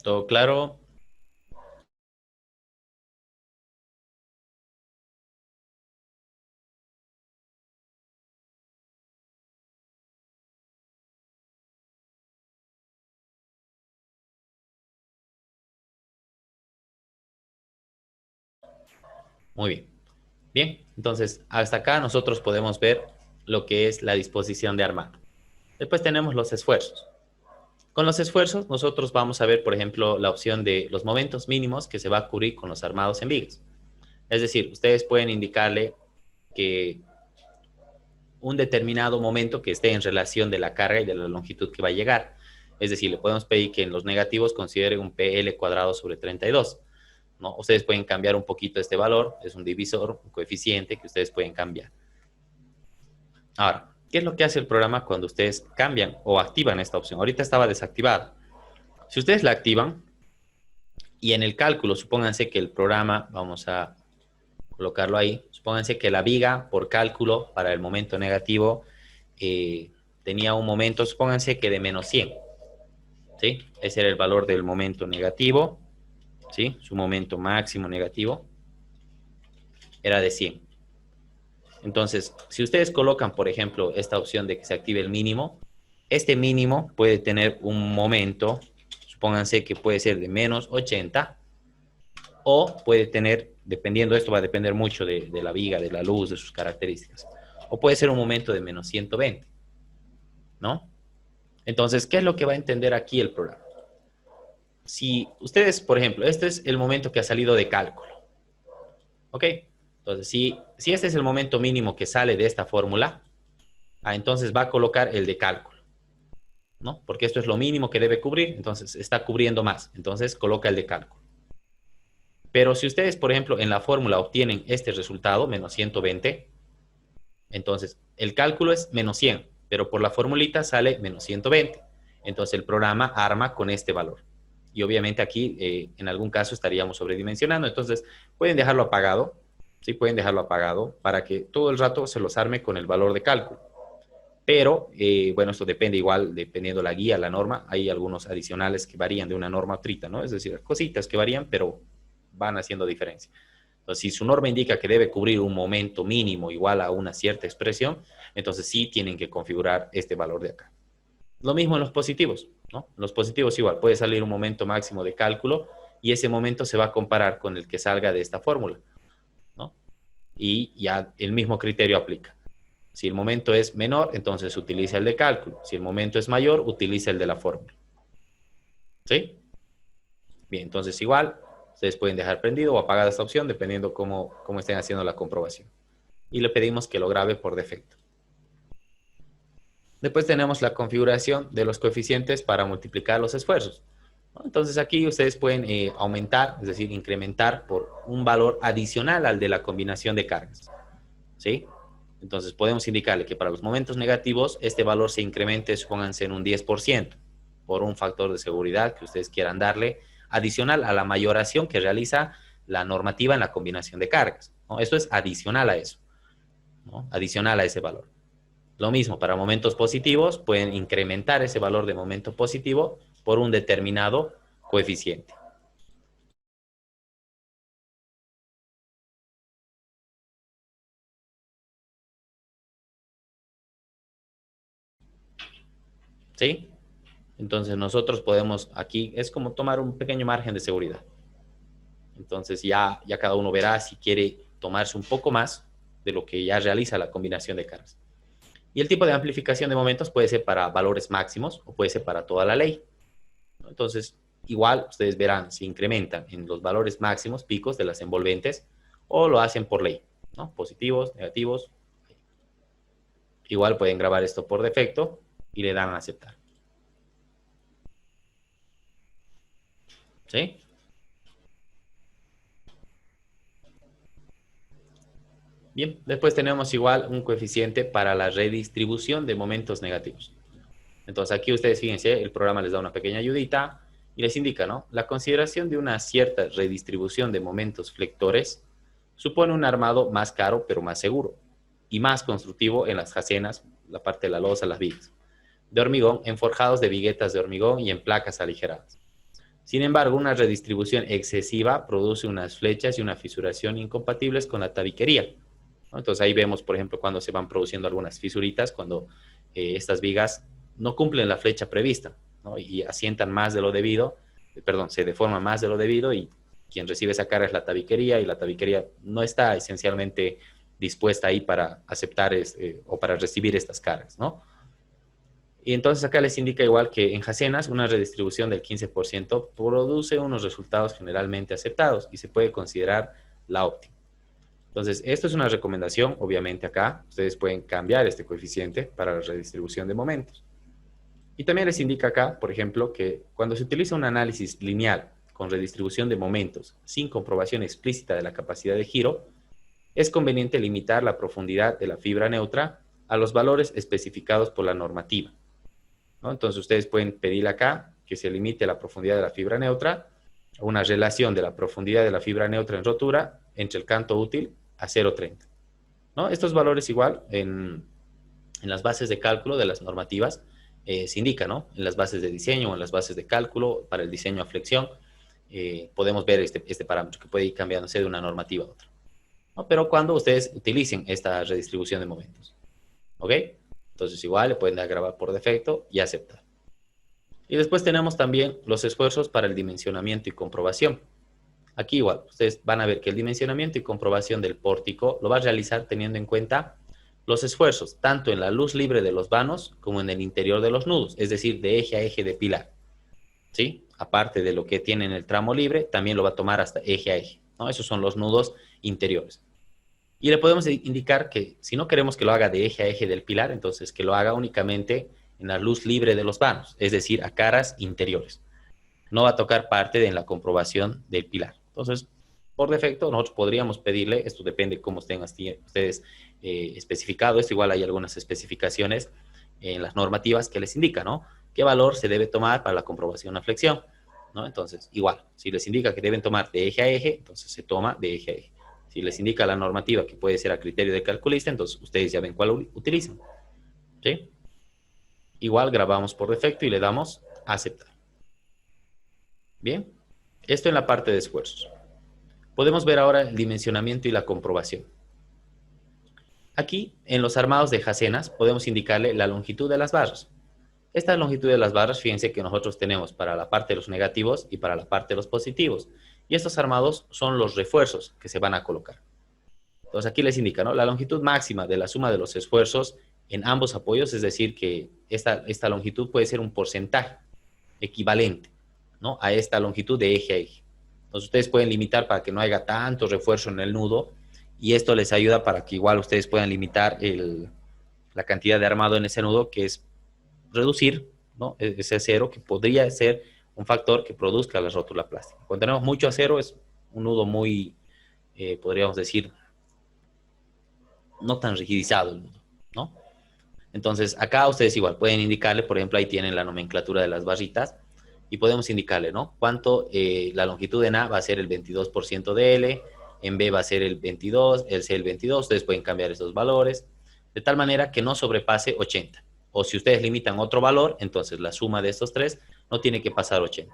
¿Todo claro? Muy bien. Bien, entonces hasta acá nosotros podemos ver lo que es la disposición de armado. Después tenemos los esfuerzos. Con los esfuerzos nosotros vamos a ver, por ejemplo, la opción de los momentos mínimos que se va a cubrir con los armados en vigas. Es decir, ustedes pueden indicarle que un determinado momento que esté en relación de la carga y de la longitud que va a llegar. Es decir, le podemos pedir que en los negativos considere un PL cuadrado sobre 32. ¿No? Ustedes pueden cambiar un poquito este valor, es un divisor, un coeficiente que ustedes pueden cambiar. Ahora, ¿qué es lo que hace el programa cuando ustedes cambian o activan esta opción? Ahorita estaba desactivada. Si ustedes la activan y en el cálculo, supónganse que el programa, vamos a colocarlo ahí, supónganse que la viga por cálculo para el momento negativo tenía un momento, supónganse que de menos 100. ¿Sí? Ese era el valor del momento negativo. ¿Sí? Su momento máximo negativo era de 100. Entonces, si ustedes colocan, por ejemplo, esta opción de que se active el mínimo, este mínimo puede tener un momento, supónganse que puede ser de menos 80, o puede tener, dependiendo, esto va a depender mucho de la viga, de la luz, de sus características, o puede ser un momento de menos 120, ¿no? Entonces, ¿qué es lo que va a entender aquí el programa? Si ustedes, por ejemplo, este es el momento que ha salido de cálculo, ¿ok? Entonces, si este es el momento mínimo que sale de esta fórmula, entonces va a colocar el de cálculo, ¿no? Porque esto es lo mínimo que debe cubrir, entonces está cubriendo más, entonces coloca el de cálculo. Pero si ustedes, por ejemplo, en la fórmula obtienen este resultado, menos 120, entonces el cálculo es menos 100, pero por la formulita sale menos 120. Entonces el programa arma con este valor. Y obviamente aquí, en algún caso, estaríamos sobredimensionando. Entonces pueden dejarlo apagado, ¿sí? Pueden dejarlo apagado para que todo el rato se los arme con el valor de cálculo. Pero, bueno, esto depende igual, dependiendo la guía, la norma. Hay algunos adicionales que varían de una norma a otra, ¿no? Es decir, cositas que varían, pero van haciendo diferencia. Entonces, si su norma indica que debe cubrir un momento mínimo igual a una cierta expresión, entonces sí tienen que configurar este valor de acá. Lo mismo en los positivos, ¿no? En los positivos igual, puede salir un momento máximo de cálculo y ese momento se va a comparar con el que salga de esta fórmula, ¿no? Y ya el mismo criterio aplica. Si el momento es menor, entonces utiliza el de cálculo. Si el momento es mayor, utiliza el de la fórmula. ¿Sí? Bien, entonces igual, ustedes pueden dejar prendido o apagada esta opción, dependiendo cómo estén haciendo la comprobación. Y le pedimos que lo grabe por defecto. Después tenemos la configuración de los coeficientes para multiplicar los esfuerzos. Entonces aquí ustedes pueden aumentar, es decir, incrementar por un valor adicional al de la combinación de cargas. ¿Sí? Entonces podemos indicarle que para los momentos negativos este valor se incremente, supónganse, en un 10% por un factor de seguridad que ustedes quieran darle adicional a la mayoración que realiza la normativa en la combinación de cargas, ¿no? Esto es adicional a eso, ¿no? Adicional a ese valor. Lo mismo, para momentos positivos pueden incrementar ese valor de momento positivo por un determinado coeficiente. ¿Sí? Entonces nosotros podemos aquí, es como tomar un pequeño margen de seguridad. Entonces ya cada uno verá si quiere tomarse un poco más de lo que ya realiza la combinación de cargas. Y el tipo de amplificación de momentos puede ser para valores máximos o puede ser para toda la ley. Entonces, igual ustedes verán si incrementan en los valores máximos, picos de las envolventes, o lo hacen por ley, ¿no? Positivos, negativos. Igual pueden grabar esto por defecto y le dan a aceptar. ¿Sí? Bien, después tenemos igual un coeficiente para la redistribución de momentos negativos. Entonces aquí ustedes fíjense, el programa les da una pequeña ayudita y les indica, ¿no? La consideración de una cierta redistribución de momentos flectores supone un armado más caro pero más seguro y más constructivo en las jacenas, la parte de la losa, las vigas, de hormigón, en forjados de viguetas de hormigón y en placas aligeradas. Sin embargo, una redistribución excesiva produce unas flechas y una fisuración incompatibles con la tabiquería, ¿no? Entonces ahí vemos, por ejemplo, cuando se van produciendo algunas fisuritas, cuando estas vigas no cumplen la flecha prevista, ¿no? Y asientan más de lo debido, se deforman más de lo debido y quien recibe esa carga es la tabiquería y la tabiquería no está esencialmente dispuesta ahí para aceptar o para recibir estas cargas, ¿no? Y entonces acá les indica igual que en jacenas una redistribución del 15% produce unos resultados generalmente aceptados y se puede considerar la óptima. Entonces, esto es una recomendación, obviamente acá ustedes pueden cambiar este coeficiente para la redistribución de momentos. Y también les indica acá, por ejemplo, que cuando se utiliza un análisis lineal con redistribución de momentos sin comprobación explícita de la capacidad de giro, es conveniente limitar la profundidad de la fibra neutra a los valores especificados por la normativa, ¿no? Entonces, ustedes pueden pedir acá que se limite la profundidad de la fibra neutra a una relación de la profundidad de la fibra neutra en rotura entre el canto útil a 0,30, ¿no? Estos valores igual en las bases de cálculo de las normativas se indica, ¿no? En las bases de diseño o en las bases de cálculo para el diseño a flexión podemos ver este parámetro que puede ir cambiándose de una normativa a otra, ¿no? Pero cuando ustedes utilicen esta redistribución de momentos, ¿ok? Entonces igual le pueden dar grabar por defecto y aceptar. Y después tenemos también los esfuerzos para el dimensionamiento y comprobación. Aquí igual, ustedes van a ver que el dimensionamiento y comprobación del pórtico lo va a realizar teniendo en cuenta los esfuerzos, tanto en la luz libre de los vanos como en el interior de los nudos, es decir, de eje a eje de pilar, ¿sí? Aparte de lo que tiene en el tramo libre, también lo va a tomar hasta eje a eje, ¿no? Esos son los nudos interiores. Y le podemos indicar que si no queremos que lo haga de eje a eje del pilar, entonces que lo haga únicamente en la luz libre de los vanos, es decir, a caras interiores. No va a tocar parte de la comprobación del pilar. Entonces, por defecto, nosotros podríamos pedirle, esto depende cómo estén ustedes especificado, esto igual hay algunas especificaciones en las normativas que les indican, ¿no? ¿Qué valor se debe tomar para la comprobación a flexión? ¿No? Entonces, igual, si les indica que deben tomar de eje a eje, entonces se toma de eje a eje. Si les indica la normativa que puede ser a criterio del calculista, entonces ustedes ya ven cuál utilizan, ¿sí? Igual grabamos por defecto y le damos a aceptar. Bien, esto en la parte de esfuerzos. Podemos ver ahora el dimensionamiento y la comprobación. Aquí, en los armados de jacenas, podemos indicarle la longitud de las barras. Esta longitud de las barras, fíjense que nosotros tenemos para la parte de los negativos y para la parte de los positivos. Y estos armados son los refuerzos que se van a colocar. Entonces aquí les indica, ¿no? La longitud máxima de la suma de los esfuerzos en ambos apoyos, es decir, que esta longitud puede ser un porcentaje equivalente, ¿no? A esta longitud de eje a eje. Entonces ustedes pueden limitar para que no haya tanto refuerzo en el nudo y esto les ayuda para que igual ustedes puedan limitar la cantidad de armado en ese nudo, que es reducir, ¿no? Ese acero que podría ser un factor que produzca la rótula plástica. Cuando tenemos mucho acero es un nudo muy, podríamos decir, no tan rigidizado el nudo, ¿no? Entonces, acá ustedes igual pueden indicarle, por ejemplo, ahí tienen la nomenclatura de las barritas y podemos indicarle, ¿no? Cuánto la longitud en A va a ser el 22% de L, en B va a ser el 22, el C el 22, ustedes pueden cambiar esos valores, de tal manera que no sobrepase 80. O si ustedes limitan otro valor, entonces la suma de estos tres no tiene que pasar 80.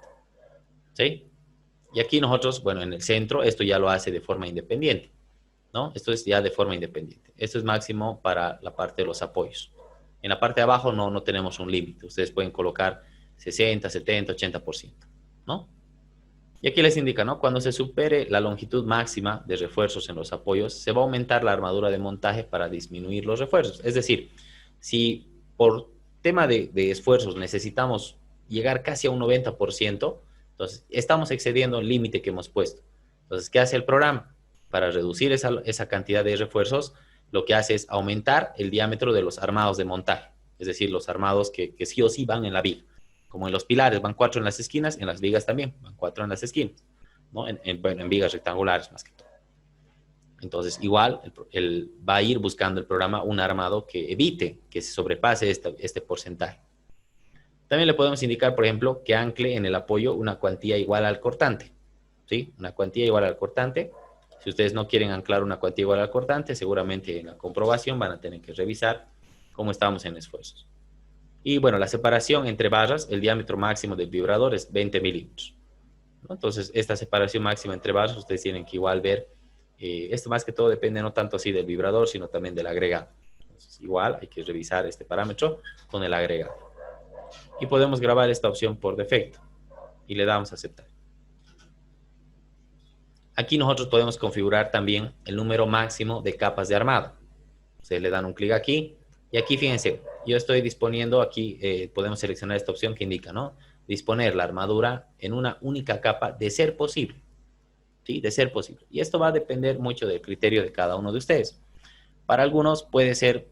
¿Sí? Y aquí nosotros, bueno, en el centro, esto ya lo hace de forma independiente, ¿no? Esto es ya de forma independiente. Esto es máximo para la parte de los apoyos. En la parte de abajo no tenemos un límite. Ustedes pueden colocar 60, 70, 80%, ¿no? Y aquí les indica, ¿no? Cuando se supere la longitud máxima de refuerzos en los apoyos, se va a aumentar la armadura de montaje para disminuir los refuerzos. Es decir, si por tema de esfuerzos necesitamos llegar casi a un 90%, entonces estamos excediendo el límite que hemos puesto. Entonces, ¿qué hace el programa? Para reducir esa cantidad de refuerzos, lo que hace es aumentar el diámetro de los armados de montaje, es decir, los armados que sí o sí van en la viga. Como en los pilares van 4 en las esquinas, en las vigas también van 4 en las esquinas, ¿no? En vigas rectangulares más que todo. Entonces, igual, él va a ir buscando el programa un armado que evite que se sobrepase este porcentaje. También le podemos indicar, por ejemplo, que ancle en el apoyo una cuantía igual al cortante, ¿sí? Una cuantía igual al cortante. Si ustedes no quieren anclar una cuantía igual al cortante, seguramente en la comprobación van a tener que revisar cómo estamos en esfuerzos. Y bueno, la separación entre barras, el diámetro máximo del vibrador es 20 milímetros, ¿no? Entonces, esta separación máxima entre barras, ustedes tienen que igual ver, esto más que todo depende no tanto así del vibrador, sino también del agregado. Entonces, igual hay que revisar este parámetro con el agregado. Y podemos grabar esta opción por defecto y le damos a aceptar. Aquí nosotros podemos configurar también el número máximo de capas de armado. Ustedes le dan un clic aquí y aquí fíjense, yo estoy disponiendo aquí, podemos seleccionar esta opción que indica, ¿no? Disponer la armadura en una única capa de ser posible. ¿Sí? De ser posible. Y esto va a depender mucho del criterio de cada uno de ustedes. Para algunos puede ser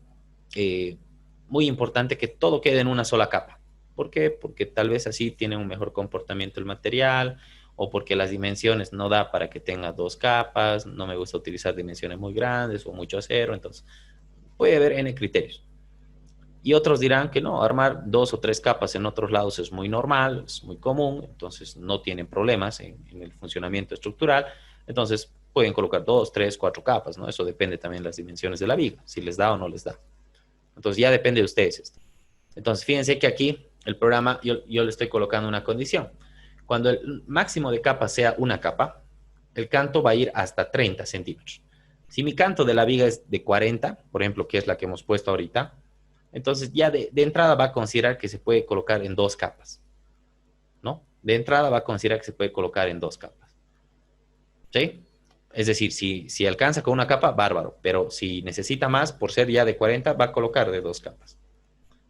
muy importante que todo quede en una sola capa. ¿Por qué? Porque tal vez así tiene un mejor comportamiento el material o porque las dimensiones no da para que tenga 2 capas, no me gusta utilizar dimensiones muy grandes o mucho acero, entonces puede haber N criterios. Y otros dirán que no, armar 2 o 3 capas en otros lados es muy normal, es muy común, entonces no tienen problemas en el funcionamiento estructural, entonces pueden colocar 2, 3, 4 capas, ¿no? Eso depende también de las dimensiones de la viga, si les da o no les da. Entonces ya depende de ustedes esto. Entonces fíjense que aquí el programa, yo le estoy colocando una condición. Cuando el máximo de capas sea una capa, el canto va a ir hasta 30 centímetros. Si mi canto de la viga es de 40, por ejemplo, que es la que hemos puesto ahorita, entonces ya de entrada va a considerar que se puede colocar en 2 capas, ¿no? De entrada va a considerar que se puede colocar en 2 capas. ¿Sí? Es decir, si alcanza con una capa, bárbaro, pero si necesita más, por ser ya de 40, va a colocar de 2 capas.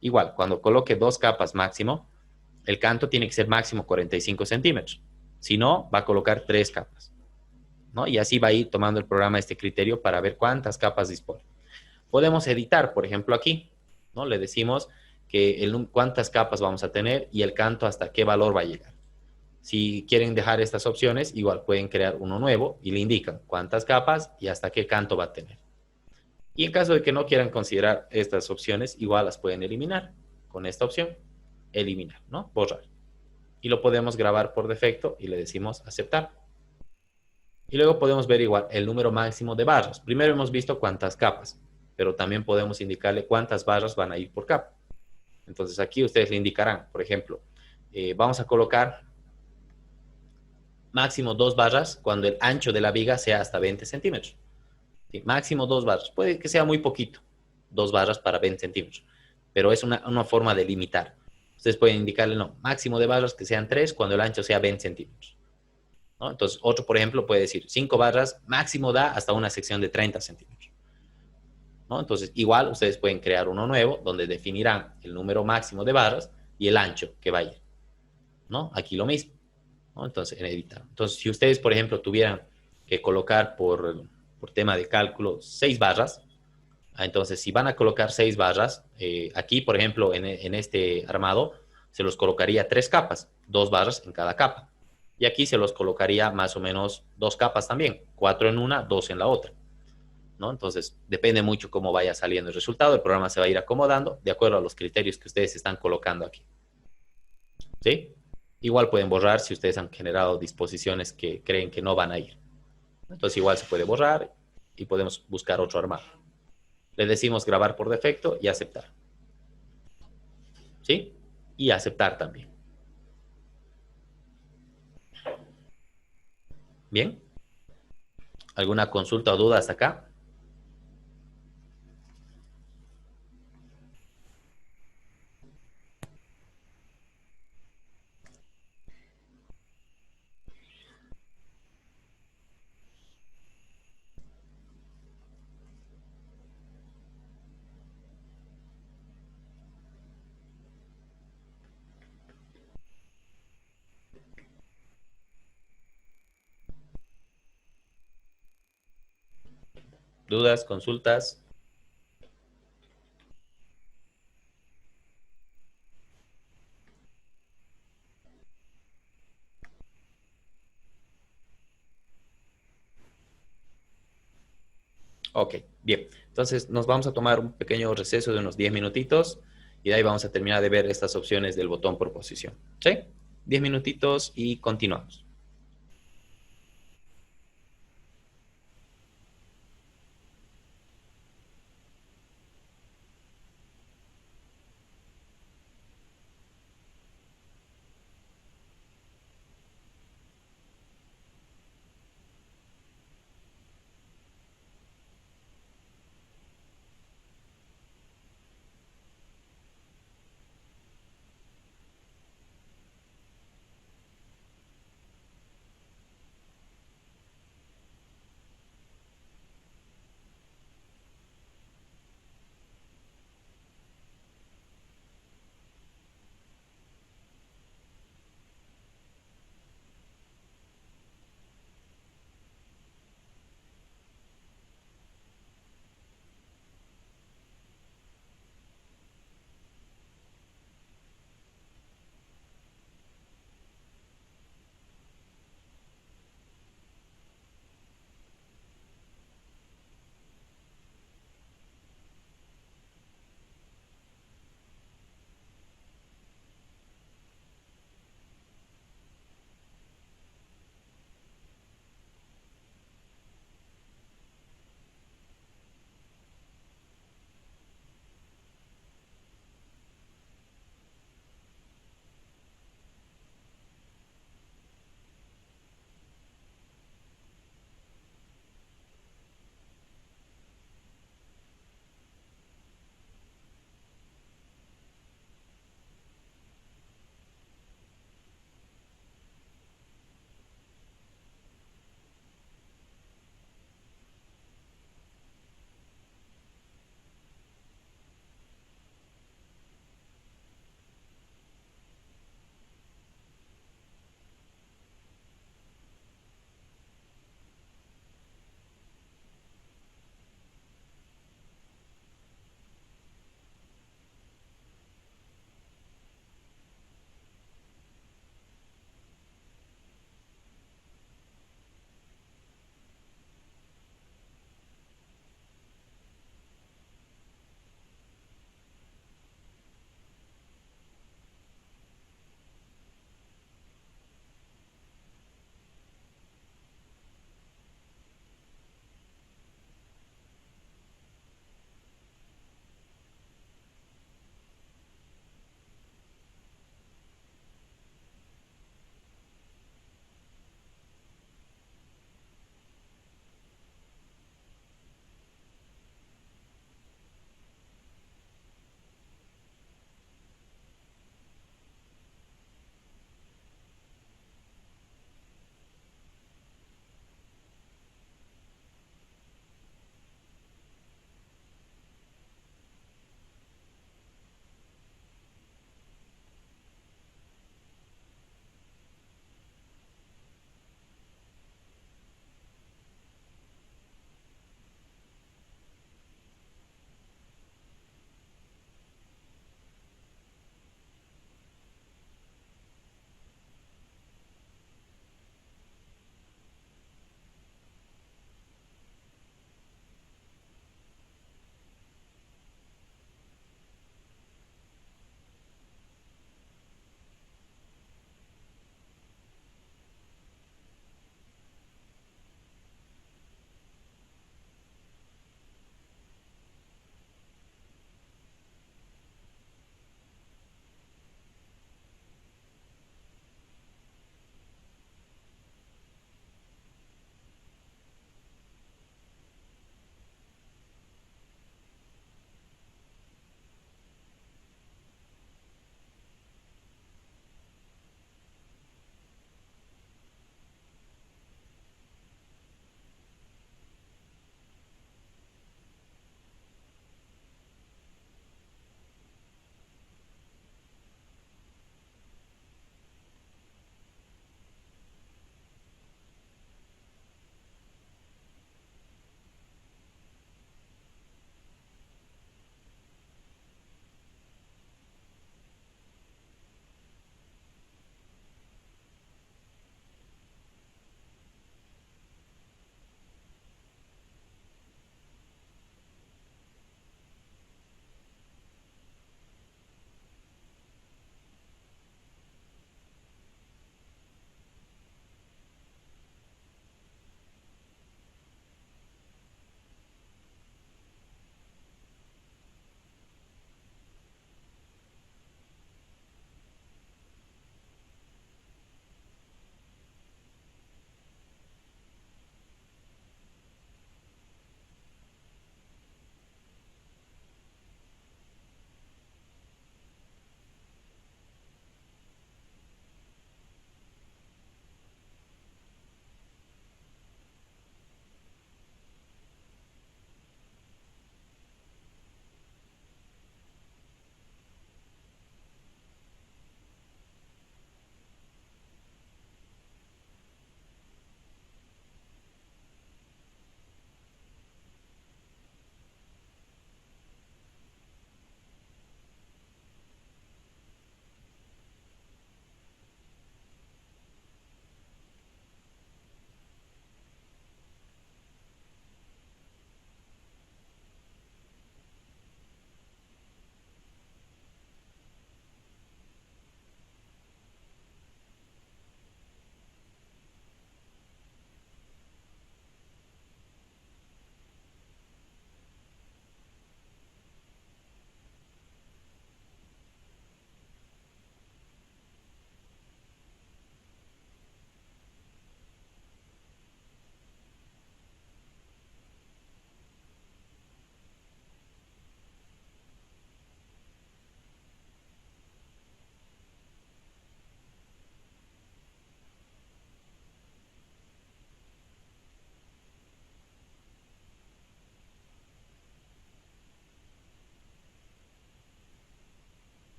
Igual, cuando coloque 2 capas máximo, el canto tiene que ser máximo 45 centímetros. Si no, va a colocar 3 capas, ¿no? Y así va a ir tomando el programa este criterio para ver cuántas capas dispone. Podemos editar, por ejemplo, aquí, ¿no? Le decimos que cuántas capas vamos a tener y el canto hasta qué valor va a llegar. Si quieren dejar estas opciones, igual pueden crear uno nuevo y le indican cuántas capas y hasta qué canto va a tener. Y en caso de que no quieran considerar estas opciones, igual las pueden eliminar con esta opción, eliminar, ¿no? Borrar. Y lo podemos grabar por defecto y le decimos aceptar. Y luego podemos ver igual el número máximo de barras. Primero hemos visto cuántas capas, pero también podemos indicarle cuántas barras van a ir por capa. Entonces aquí ustedes le indicarán, por ejemplo, vamos a colocar máximo 2 barras cuando el ancho de la viga sea hasta 20 centímetros. ¿Sí? Máximo 2 barras. Puede que sea muy poquito, 2 barras para 20 centímetros, pero es una forma de limitar. Ustedes pueden indicarle, no, máximo de barras que sean 3 cuando el ancho sea 20 centímetros. ¿no? Entonces, otro, por ejemplo, puede decir 5 barras, máximo da hasta una sección de 30 centímetros. ¿No? Entonces, igual ustedes pueden crear uno nuevo donde definirán el número máximo de barras y el ancho que va a ir. ¿No? Aquí lo mismo. ¿No? Entonces, en editar. Entonces, si ustedes, por ejemplo, tuvieran que colocar por tema de cálculo 6 barras, entonces si van a colocar 6 barras, aquí, por ejemplo, en este armado, se los colocaría 3 capas, 2 barras en cada capa. Y aquí se los colocaría más o menos 2 capas también, 4 en una, 2 en la otra. ¿No? Entonces, depende mucho cómo vaya saliendo el resultado. El programa se va a ir acomodando de acuerdo a los criterios que ustedes están colocando aquí. ¿Sí? Igual pueden borrar si ustedes han generado disposiciones que creen que no van a ir. Entonces, igual se puede borrar y podemos buscar otro armado. Le decimos grabar por defecto y aceptar. ¿Sí? Y aceptar también. ¿Bien? ¿Alguna consulta o duda hasta acá? ¿Dudas, consultas? Ok, bien. Entonces nos vamos a tomar un pequeño receso de unos 10 minutitos y de ahí vamos a terminar de ver estas opciones del botón por posición. ¿Sí? 10 minutitos y continuamos.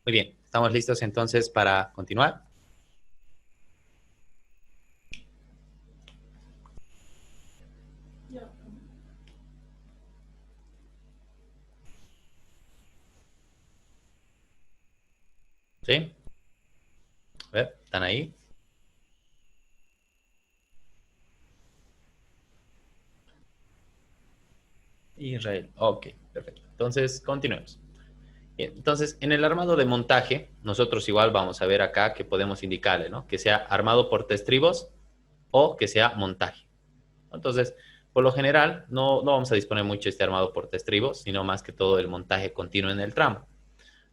Muy bien, estamos listos entonces para continuar. ¿Sí? A ver, ¿están ahí? Israel. Ok, perfecto. Entonces, continuemos. Bien, entonces, en el armado de montaje, nosotros igual vamos a ver acá que podemos indicarle, ¿no? Que sea armado por estribos o que sea montaje. Entonces, por lo general, no vamos a disponer mucho de este armado por estribos, sino más que todo el montaje continuo en el tramo,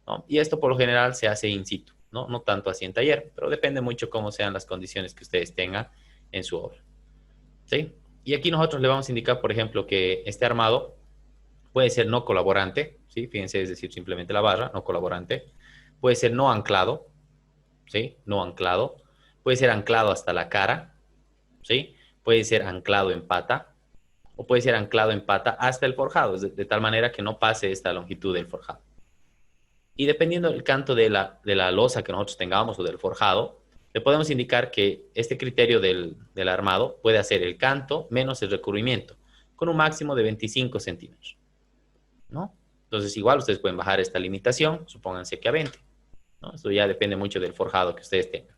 ¿no? Y esto por lo general se hace in situ, ¿no? No tanto así en taller, pero depende mucho cómo sean las condiciones que ustedes tengan en su obra, ¿sí? Y aquí nosotros le vamos a indicar, por ejemplo, que este armado puede ser no colaborante, ¿sí? Fíjense, es decir, simplemente la barra, no colaborante. Puede ser no anclado, ¿sí? No anclado. Puede ser anclado hasta la cara, ¿sí? Puede ser anclado en pata, o puede ser anclado en pata hasta el forjado, de tal manera que no pase esta longitud del forjado. Y dependiendo del canto de la losa que nosotros tengamos o del forjado, le podemos indicar que este criterio del armado puede hacer el canto menos el recubrimiento, con un máximo de 25 centímetros, ¿no? Entonces, igual ustedes pueden bajar esta limitación, supónganse que a 20, ¿no? Esto ya depende mucho del forjado que ustedes tengan.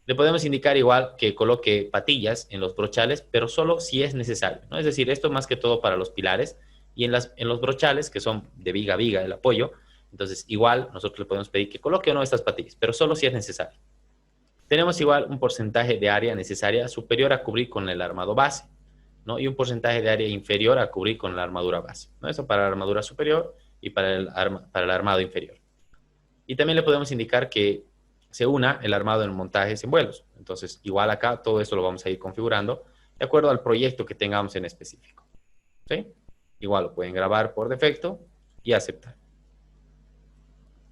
Le podemos indicar igual que coloque patillas en los brochales, pero solo si es necesario, ¿no? Es decir, esto más que todo para los pilares y en los brochales, que son de viga a viga el apoyo, entonces igual nosotros le podemos pedir que coloque o no estas patillas, pero solo si es necesario. Tenemos igual un porcentaje de área necesaria superior a cubrir con el armado base, ¿no? Y un porcentaje de área inferior a cubrir con la armadura base, ¿no? Eso para la armadura superior y para el armado inferior. Y también le podemos indicar que se una el armado en montajes en vuelos. Entonces, igual acá todo esto lo vamos a ir configurando de acuerdo al proyecto que tengamos en específico, ¿sí? Igual lo pueden grabar por defecto y aceptar.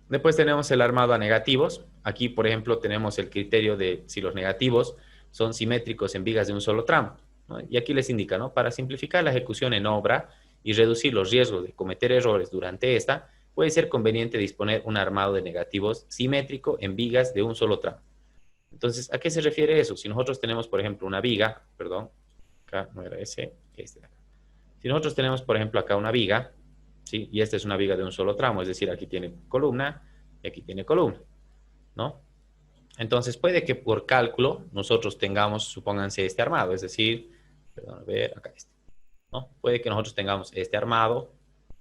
Después tenemos el armado a negativos. Aquí, por ejemplo, tenemos el criterio de si los negativos son simétricos en vigas de un solo tramo, ¿no? Y aquí les indica, ¿no? Para simplificar la ejecución en obra y reducir los riesgos de cometer errores durante esta, puede ser conveniente disponer un armado de negativos simétrico en vigas de un solo tramo. Entonces, ¿a qué se refiere eso? Si nosotros tenemos, por ejemplo, una viga, perdón, acá no era ese, este de acá. Si nosotros tenemos, por ejemplo, acá una viga, ¿sí? Y esta es una viga de un solo tramo, es decir, aquí tiene columna y aquí tiene columna, ¿no? Entonces, puede que por cálculo nosotros tengamos, supónganse, este armado, es decir, perdón, a ver, acá este, ¿no? Puede que nosotros tengamos este armado,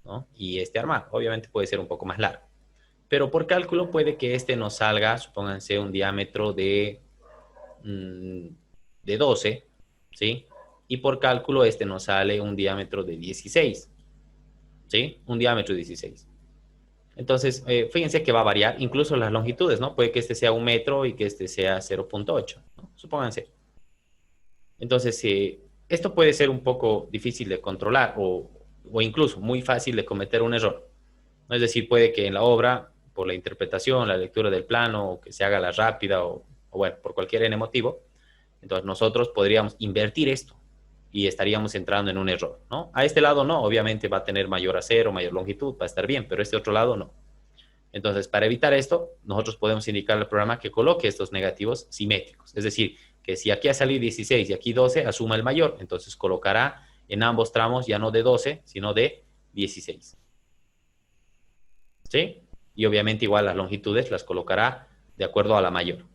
¿no? Y este armado. Obviamente puede ser un poco más largo. Pero por cálculo puede que este nos salga, supónganse, un diámetro de 12, ¿sí? Y por cálculo este nos sale un diámetro de 16, ¿sí? Un diámetro de 16. Entonces, fíjense que va a variar, incluso las longitudes, ¿no? Puede que este sea 1 metro y que este sea 0,8, ¿no? Supónganse. Entonces, esto puede ser un poco difícil de controlar o incluso muy fácil de cometer un error, ¿no? Es decir, puede que en la obra, por la interpretación, la lectura del plano, o que se haga la rápida, o bueno, por cualquier N motivo, entonces nosotros podríamos invertir esto y estaríamos entrando en un error, ¿no? A este lado no, obviamente va a tener mayor acero, mayor longitud, va a estar bien, pero este otro lado no. Entonces, para evitar esto, nosotros podemos indicar al programa que coloque estos negativos simétricos. Es decir, que si aquí ha salido 16 y aquí 12, asuma el mayor. Entonces, colocará en ambos tramos ya no de 12, sino de 16. ¿Sí? Y obviamente igual las longitudes las colocará de acuerdo a la mayor.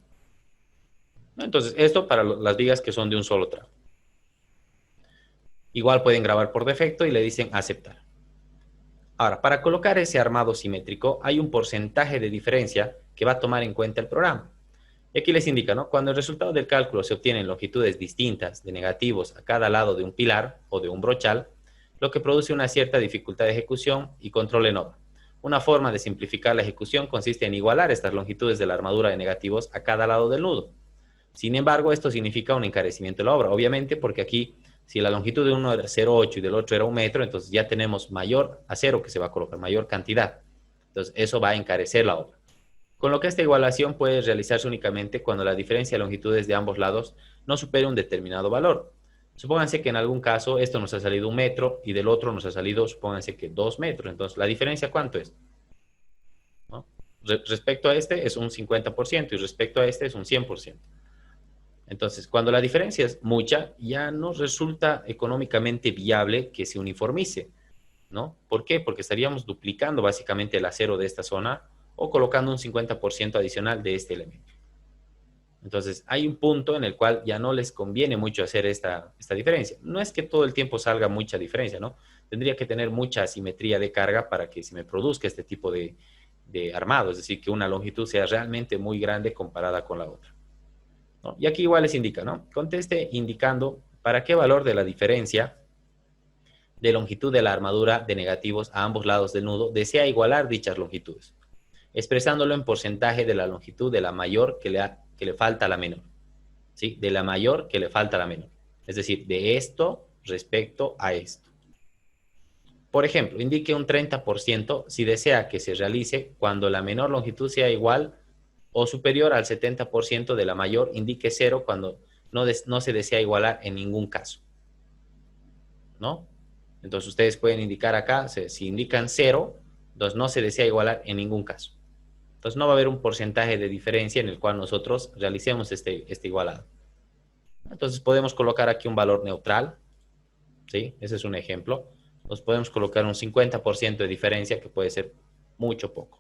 Entonces, esto para las vigas que son de un solo tramo. Igual pueden grabar por defecto y le dicen aceptar. Ahora, para colocar ese armado simétrico hay un porcentaje de diferencia que va a tomar en cuenta el programa. Y aquí les indica, ¿no? Cuando el resultado del cálculo se obtiene en longitudes distintas de negativos a cada lado de un pilar o de un brochal, lo que produce una cierta dificultad de ejecución y control en obra. Una forma de simplificar la ejecución consiste en igualar estas longitudes de la armadura de negativos a cada lado del nudo. Sin embargo, esto significa un encarecimiento de la obra, obviamente porque aquí, si la longitud de uno era 0,8 y del otro era 1 metro, entonces ya tenemos mayor acero que se va a colocar, mayor cantidad. Entonces, eso va a encarecer la obra. Con lo que esta igualación puede realizarse únicamente cuando la diferencia de longitudes de ambos lados no supere un determinado valor. Supónganse que en algún caso esto nos ha salido 1 metro y del otro nos ha salido, supónganse que 2 metros. Entonces, ¿la diferencia cuánto es? ¿No? Respecto a este es un 50% y respecto a este es un 100%. Entonces, cuando la diferencia es mucha, ya no resulta económicamente viable que se uniformice, ¿no? ¿Por qué? Porque estaríamos duplicando básicamente el acero de esta zona o colocando un 50% adicional de este elemento. Entonces, hay un punto en el cual ya no les conviene mucho hacer esta diferencia. No es que todo el tiempo salga mucha diferencia, ¿no? Tendría que tener mucha asimetría de carga para que se me produzca este tipo de armado, es decir, que una longitud sea realmente muy grande comparada con la otra, ¿no? Y aquí igual les indica, ¿no? Conteste indicando para qué valor de la diferencia de longitud de la armadura de negativos a ambos lados del nudo desea igualar dichas longitudes, expresándolo en porcentaje de la longitud de la mayor que le falta a la menor, ¿sí? De la mayor que le falta a la menor. Es decir, de esto respecto a esto. Por ejemplo, indique un 30% si desea que se realice cuando la menor longitud sea igual o superior al 70% de la mayor, indique 0 cuando no se desea igualar en ningún caso, ¿no? Entonces ustedes pueden indicar acá, si indican 0, entonces no se desea igualar en ningún caso. Entonces no va a haber un porcentaje de diferencia en el cual nosotros realicemos este igualado. Entonces podemos colocar aquí un valor neutral, ¿sí? Ese es un ejemplo. Nos podemos colocar un 50% de diferencia, que puede ser mucho o poco,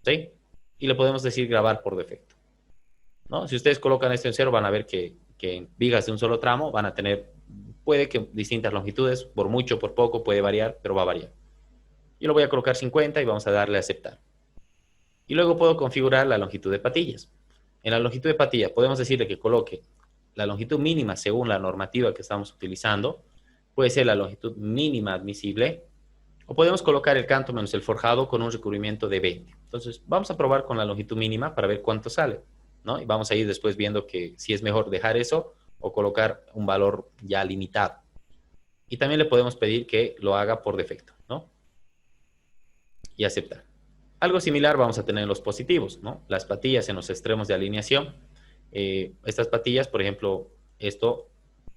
¿sí? Y le podemos decir grabar por defecto, ¿no? Si ustedes colocan esto en 0, van a ver que en vigas de un solo tramo van a tener, puede que distintas longitudes, por mucho, por poco, puede variar, pero va a variar. Yo lo voy a colocar 50 y vamos a darle a aceptar. Y luego puedo configurar la longitud de patillas. En la longitud de patilla podemos decirle que coloque la longitud mínima según la normativa que estamos utilizando. Puede ser la longitud mínima admisible, o podemos colocar el canto menos el forjado con un recubrimiento de 20. Entonces, vamos a probar con la longitud mínima para ver cuánto sale, ¿no? Y vamos a ir después viendo que si es mejor dejar eso o colocar un valor ya limitado. Y también le podemos pedir que lo haga por defecto, ¿no? Y aceptar. Algo similar vamos a tener en los positivos, ¿no? Las patillas en los extremos de alineación. Estas patillas, por ejemplo, esto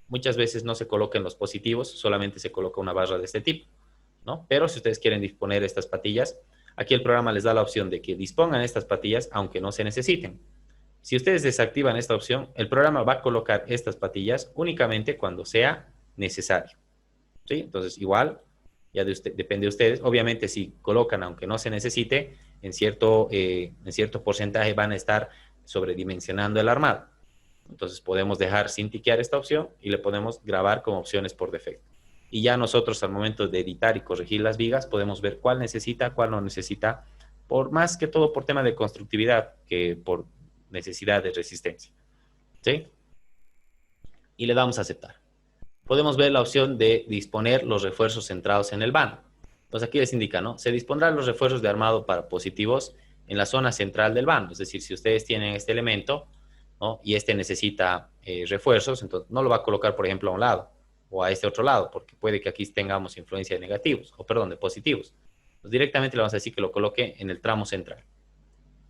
muchas veces no se coloca en los positivos, solamente se coloca una barra de este tipo, ¿no? Pero si ustedes quieren disponer estas patillas, aquí el programa les da la opción de que dispongan estas patillas aunque no se necesiten. Si ustedes desactivan esta opción, el programa va a colocar estas patillas únicamente cuando sea necesario, ¿sí? Entonces, igual, ya depende de ustedes. Obviamente, si colocan aunque no se necesite, en cierto porcentaje van a estar sobredimensionando el armado. Entonces podemos dejar sin tiquear esta opción y le podemos grabar como opciones por defecto. Y ya nosotros al momento de editar y corregir las vigas podemos ver cuál necesita, cuál no necesita, por más que todo por tema de constructividad que por necesidad de resistencia, ¿sí? Y le damos a aceptar. Podemos ver la opción de disponer los refuerzos centrados en el vano. Entonces aquí les indica, ¿no? Se dispondrán los refuerzos de armado para positivos en la zona central del vano. Es decir, si ustedes tienen este elemento, ¿no? Y este necesita refuerzos, entonces no lo va a colocar, por ejemplo, a un lado o a este otro lado, porque puede que aquí tengamos influencia de negativos, o perdón, de positivos. Entonces directamente le vamos a decir que lo coloque en el tramo central,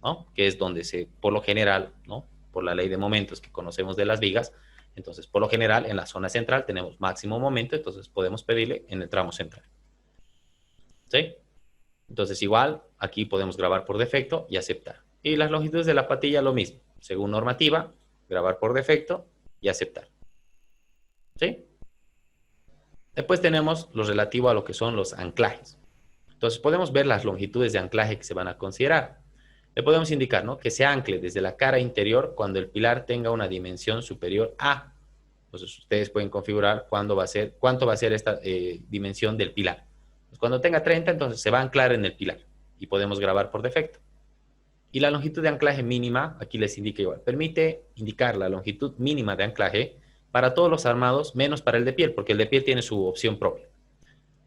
¿no? Que es donde por lo general, ¿no? Por la ley de momentos que conocemos de las vigas, entonces por lo general en la zona central tenemos máximo momento, entonces podemos pedirle en el tramo central, ¿sí? Entonces igual, aquí podemos grabar por defecto y aceptar. Y las longitudes de la patilla lo mismo. Según normativa, grabar por defecto y aceptar, ¿sí? Después tenemos lo relativo a lo que son los anclajes. Entonces podemos ver las longitudes de anclaje que se van a considerar. Le podemos indicar, ¿no? Que se ancle desde la cara interior cuando el pilar tenga una dimensión superior a. Entonces ustedes pueden configurar cuánto va a ser esta dimensión del pilar. Pues cuando tenga 30, entonces se va a anclar en el pilar y podemos grabar por defecto. Y la longitud de anclaje mínima, aquí les indica igual, permite indicar la longitud mínima de anclaje para todos los armados, menos para el de piel, porque el de piel tiene su opción propia.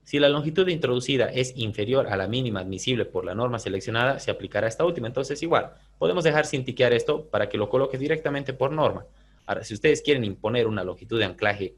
Si la longitud introducida es inferior a la mínima admisible por la norma seleccionada, se aplicará esta última. Entonces, igual, podemos dejar sin tiquear esto para que lo coloque directamente por norma. Ahora, si ustedes quieren imponer una longitud de anclaje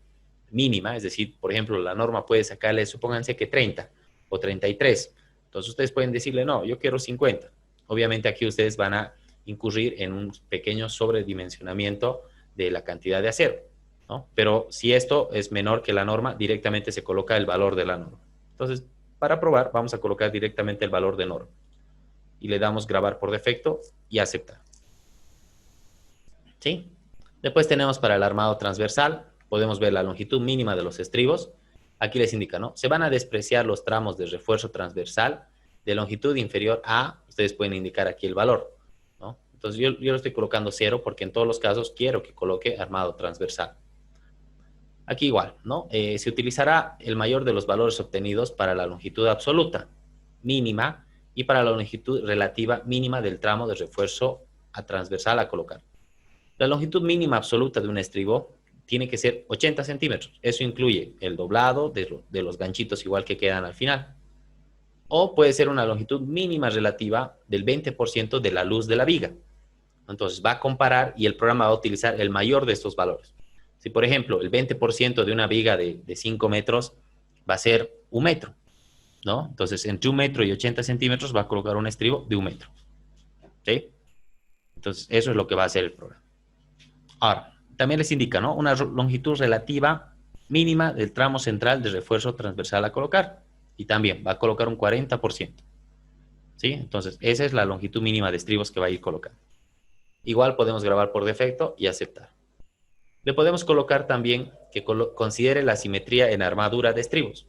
mínima, es decir, por ejemplo, la norma puede sacarle, supónganse que 30 o 33. Entonces, ustedes pueden decirle, no, yo quiero 50. Obviamente aquí ustedes van a incurrir en un pequeño sobredimensionamiento de la cantidad de acero, ¿no? Pero si esto es menor que la norma, directamente se coloca el valor de la norma. Entonces, para probar, vamos a colocar directamente el valor de norma. y le damos grabar por defecto y aceptar. ¿Sí? Después tenemos para el armado transversal, podemos ver la longitud mínima de los estribos. Aquí les indica, ¿no? Se van a despreciar los tramos de refuerzo transversal de longitud inferior a, ustedes pueden indicar aquí el valor, ¿no? Entonces yo lo estoy colocando 0 porque en todos los casos quiero que coloque armado transversal. Aquí igual, ¿no? Se utilizará el mayor de los valores obtenidos para la longitud absoluta mínima y para la longitud relativa mínima del tramo de refuerzo a transversal a colocar. La longitud mínima absoluta de un estribo tiene que ser 80 centímetros. Eso incluye el doblado de los ganchitos igual que quedan al final. O puede ser una longitud mínima relativa del 20% de la luz de la viga. Entonces va a comparar y el programa va a utilizar el mayor de estos valores. Si, por ejemplo, el 20% de una viga de 5 metros va a ser 1 metro, ¿no? Entonces, entre 1 metro y 80 centímetros va a colocar un estribo de 1 metro. ¿Sí? Entonces, eso es lo que va a hacer el programa. Ahora, también les indica, ¿no? Una longitud relativa mínima del tramo central de refuerzo transversal a colocar. Y también va a colocar un 40%. ¿Sí? Entonces, esa es la longitud mínima de estribos que va a ir colocando. Igual podemos grabar por defecto y aceptar. Le podemos colocar también que considere la simetría en armadura de estribos.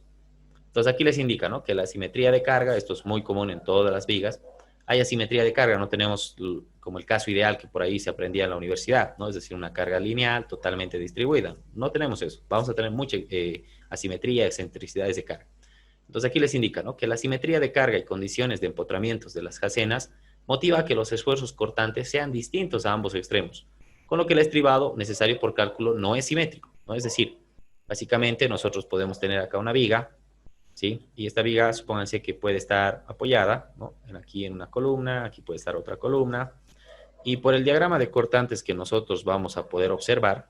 Entonces aquí les indica, ¿no? Que la simetría de carga, esto es muy común en todas las vigas, hay asimetría de carga, no tenemos como el caso ideal que por ahí se aprendía en la universidad, ¿no? Es decir, una carga lineal totalmente distribuida. No tenemos eso, vamos a tener mucha asimetría, excentricidades de carga. Entonces aquí les indica, ¿no? Que la simetría de carga y condiciones de empotramientos de las jacenas motiva que los esfuerzos cortantes sean distintos a ambos extremos, con lo que el estribado necesario por cálculo no es simétrico, ¿no? Es decir, básicamente nosotros podemos tener acá una viga, ¿sí? Y esta viga, supónganse que puede estar apoyada, ¿no? Aquí en una columna, aquí puede estar otra columna, y por el diagrama de cortantes que nosotros vamos a poder observar,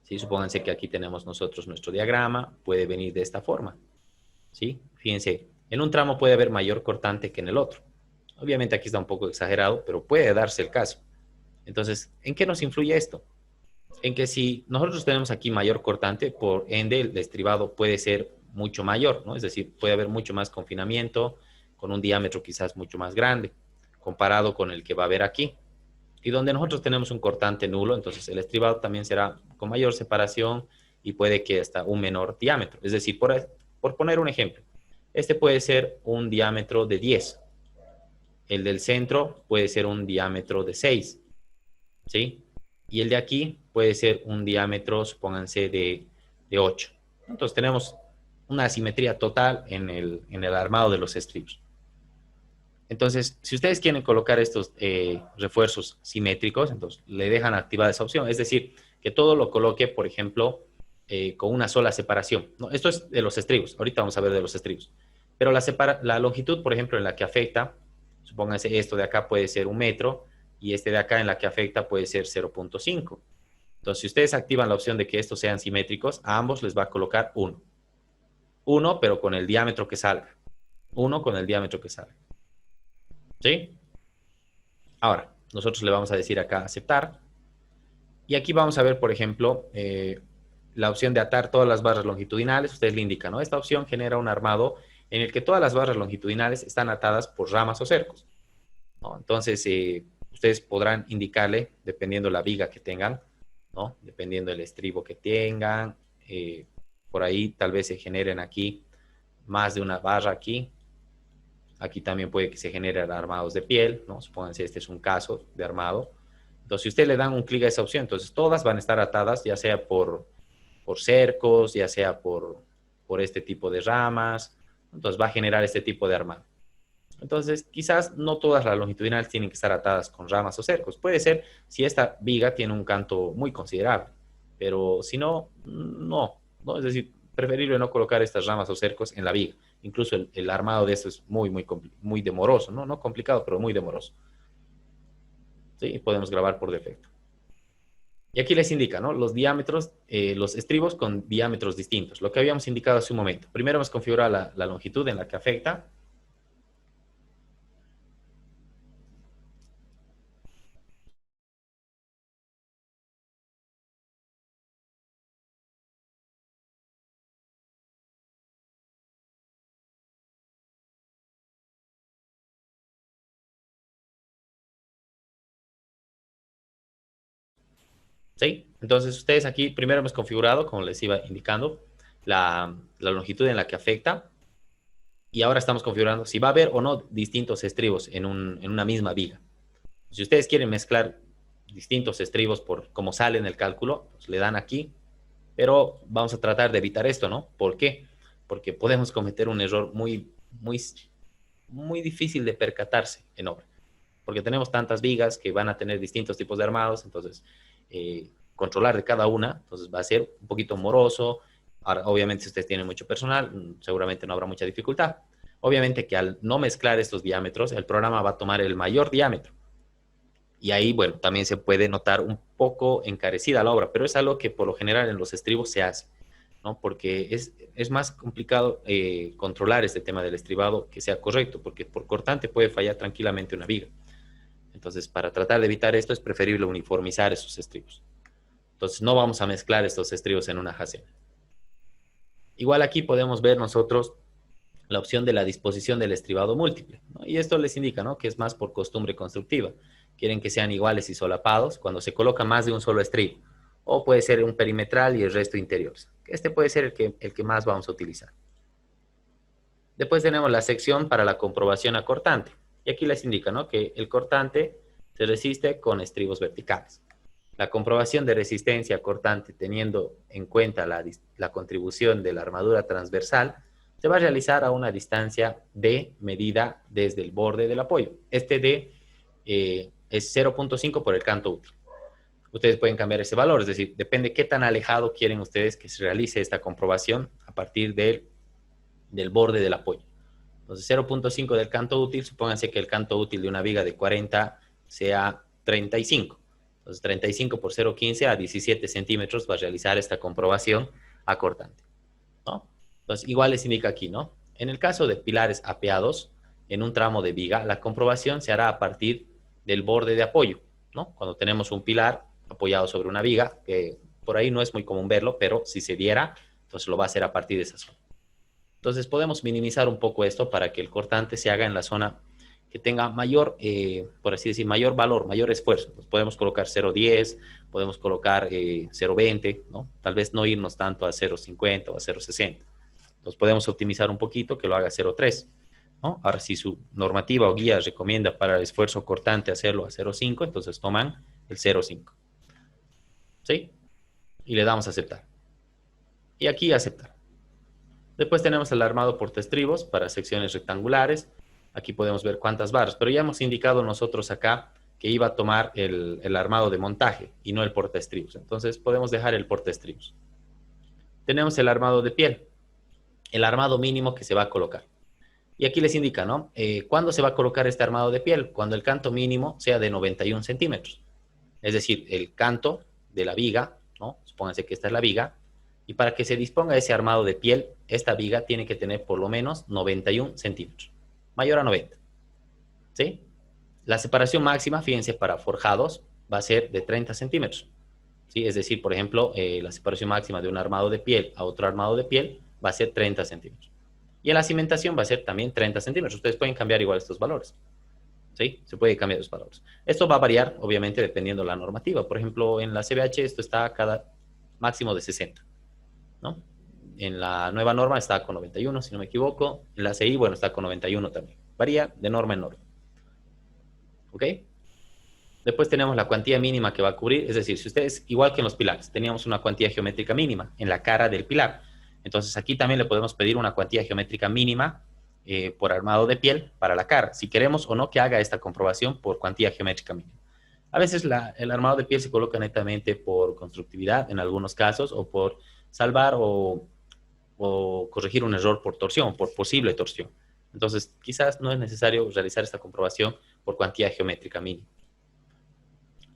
¿sí? Supónganse que aquí tenemos nosotros nuestro diagrama, puede venir de esta forma, ¿sí? Fíjense, en un tramo puede haber mayor cortante que en el otro. Obviamente aquí está un poco exagerado, pero puede darse el caso. Entonces, ¿en qué nos influye esto? En que si nosotros tenemos aquí mayor cortante, por ende el estribado puede ser mucho mayor, ¿no? Es decir, puede haber mucho más confinamiento, con un diámetro quizás mucho más grande, comparado con el que va a haber aquí. Y donde nosotros tenemos un cortante nulo, entonces el estribado también será con mayor separación y puede que hasta un menor diámetro. Es decir, por poner un ejemplo, este puede ser un diámetro de 10. El del centro puede ser un diámetro de 6, ¿sí? Y el de aquí puede ser un diámetro, supónganse, de 8. Entonces tenemos una asimetría total en el armado de los estribos. Entonces, si ustedes quieren colocar estos refuerzos simétricos, entonces le dejan activada esa opción. Es decir, que todo lo coloque, por ejemplo, con una sola separación, ¿no? Esto es de los estribos. Ahorita vamos a ver de los estribos. Pero la longitud, por ejemplo, en la que afecta, supónganse esto de acá puede ser 1 metro y este de acá en la que afecta puede ser 0.5. Entonces, si ustedes activan la opción de que estos sean simétricos, a ambos les va a colocar 1. 1, pero con el diámetro que salga. 1 con el diámetro que salga. ¿Sí? Ahora, nosotros le vamos a decir acá aceptar. Y aquí vamos a ver, por ejemplo, la opción de atar todas las barras longitudinales. Ustedes le indican, ¿no? Esta opción genera un armado en el que todas las barras longitudinales están atadas por ramas o cercos, ¿no? Entonces, ustedes podrán indicarle, dependiendo la viga que tengan, ¿no? Dependiendo el estribo que tengan, por ahí tal vez se generen aquí más de una barra aquí. Aquí también puede que se generen armados de piel, ¿no? Supónganse este es un caso de armado. Entonces, si ustedes le dan un clic a esa opción, entonces todas van a estar atadas, ya sea por cercos, ya sea por este tipo de ramas. Entonces, va a generar este tipo de armado. Entonces, quizás no todas las longitudinales tienen que estar atadas con ramas o cercos. Puede ser si esta viga tiene un canto muy considerable, pero si no, no, ¿no? Es decir, preferible no colocar estas ramas o cercos en la viga. Incluso el armado de esto es muy demoroso, ¿no? No complicado, pero muy demoroso. ¿Sí? Podemos grabar por defecto. Y aquí les indica, ¿no? Los diámetros, los estribos con diámetros distintos, lo que habíamos indicado hace un momento. Primero hemos configurado la longitud en la que afecta. ¿Sí? Entonces, ustedes aquí primero hemos configurado, como les iba indicando, la longitud en la que afecta. Y ahora estamos configurando si va a haber o no distintos estribos en una misma viga. Si ustedes quieren mezclar distintos estribos por cómo sale en el cálculo, pues le dan aquí, pero vamos a tratar de evitar esto, ¿no? ¿Por qué? Porque podemos cometer un error muy difícil de percatarse en obra, porque tenemos tantas vigas que van a tener distintos tipos de armados, entonces controlar de cada una, entonces va a ser un poquito moroso. Ahora, obviamente, si ustedes tienen mucho personal, seguramente no habrá mucha dificultad. Obviamente que al no mezclar estos diámetros, el programa va a tomar el mayor diámetro. Y ahí, bueno, también se puede notar un poco encarecida la obra, pero es algo que por lo general en los estribos se hace, ¿no? Porque es más complicado controlar este tema del estribado que sea correcto, porque por cortante puede fallar tranquilamente una viga. Entonces, para tratar de evitar esto, es preferible uniformizar esos estribos. Entonces, no vamos a mezclar estos estribos en una jacena. Igual aquí podemos ver nosotros la opción de la disposición del estribado múltiple, ¿no? Y esto les indica, ¿no?, que es más por costumbre constructiva. Quieren que sean iguales y solapados cuando se coloca más de un solo estribo. O puede ser un perimetral y el resto interiores. Este puede ser el que más vamos a utilizar. Después tenemos la sección para la comprobación a cortante. Y aquí les indica, ¿no?, que el cortante se resiste con estribos verticales. La comprobación de resistencia cortante teniendo en cuenta la contribución de la armadura transversal se va a realizar a una distancia D medida desde el borde del apoyo. Este D es 0.5 por el canto útil. Ustedes pueden cambiar ese valor, es decir, depende qué tan alejado quieren ustedes que se realice esta comprobación a partir del borde del apoyo. Entonces, 0.5 del canto útil, supónganse que el canto útil de una viga de 40 sea 35. Entonces, 35 por 0.15 a 17 centímetros va a realizar esta comprobación a cortante, ¿no? Entonces, igual les indica aquí, ¿no? En el caso de pilares apeados en un tramo de viga, la comprobación se hará a partir del borde de apoyo, ¿no? Cuando tenemos un pilar apoyado sobre una viga, que por ahí no es muy común verlo, pero si se diera, entonces lo va a hacer a partir de esa zona. Entonces, podemos minimizar un poco esto para que el cortante se haga en la zona que tenga mayor, por así decir, mayor valor, mayor esfuerzo. Pues podemos colocar 0.10, podemos colocar 0.20, ¿no? Tal vez no irnos tanto a 0.50 o a 0.60. Entonces podemos optimizar un poquito que lo haga 0.3, ¿no? Ahora, si su normativa o guía recomienda para el esfuerzo cortante hacerlo a 0.5, entonces toman el 0.5. ¿Sí? Y le damos a aceptar. Y aquí aceptar. Después tenemos el armado portaestribos para secciones rectangulares. Aquí podemos ver cuántas barras, pero ya hemos indicado nosotros acá que iba a tomar el armado de montaje y no el portaestribos. Entonces podemos dejar el portaestribos. Tenemos el armado de piel, el armado mínimo que se va a colocar. Y aquí les indica, ¿no? ¿Cuándo se va a colocar este armado de piel? Cuando el canto mínimo sea de 91 centímetros. Es decir, el canto de la viga, ¿no? Supónganse que esta es la viga. Y para que se disponga ese armado de piel, esta viga tiene que tener por lo menos 91 centímetros. Mayor a 90. ¿Sí? La separación máxima, fíjense, para forjados va a ser de 30 centímetros. ¿Sí? Es decir, por ejemplo, la separación máxima de un armado de piel a otro armado de piel va a ser 30 centímetros. Y en la cimentación va a ser también 30 centímetros. Ustedes pueden cambiar igual estos valores. ¿Sí? Se puede cambiar los valores. Esto va a variar, obviamente, dependiendo de la normativa. Por ejemplo, en la CBH esto está a cada máximo de 60, ¿no? En la nueva norma está con 91, si no me equivoco. En la CI, bueno, está con 91 también. Varía de norma en norma. ¿Ok? Después tenemos la cuantía mínima que va a cubrir. Es decir, si ustedes, igual que en los pilares, teníamos una cuantía geométrica mínima en la cara del pilar. Entonces, aquí también le podemos pedir una cuantía geométrica mínima por armado de piel para la cara. Si queremos o no que haga esta comprobación por cuantía geométrica mínima. A veces el armado de piel se coloca netamente por constructividad, en algunos casos, o por salvar o corregir un error por torsión, por posible torsión. Entonces, quizás no es necesario realizar esta comprobación por cuantía geométrica mínima.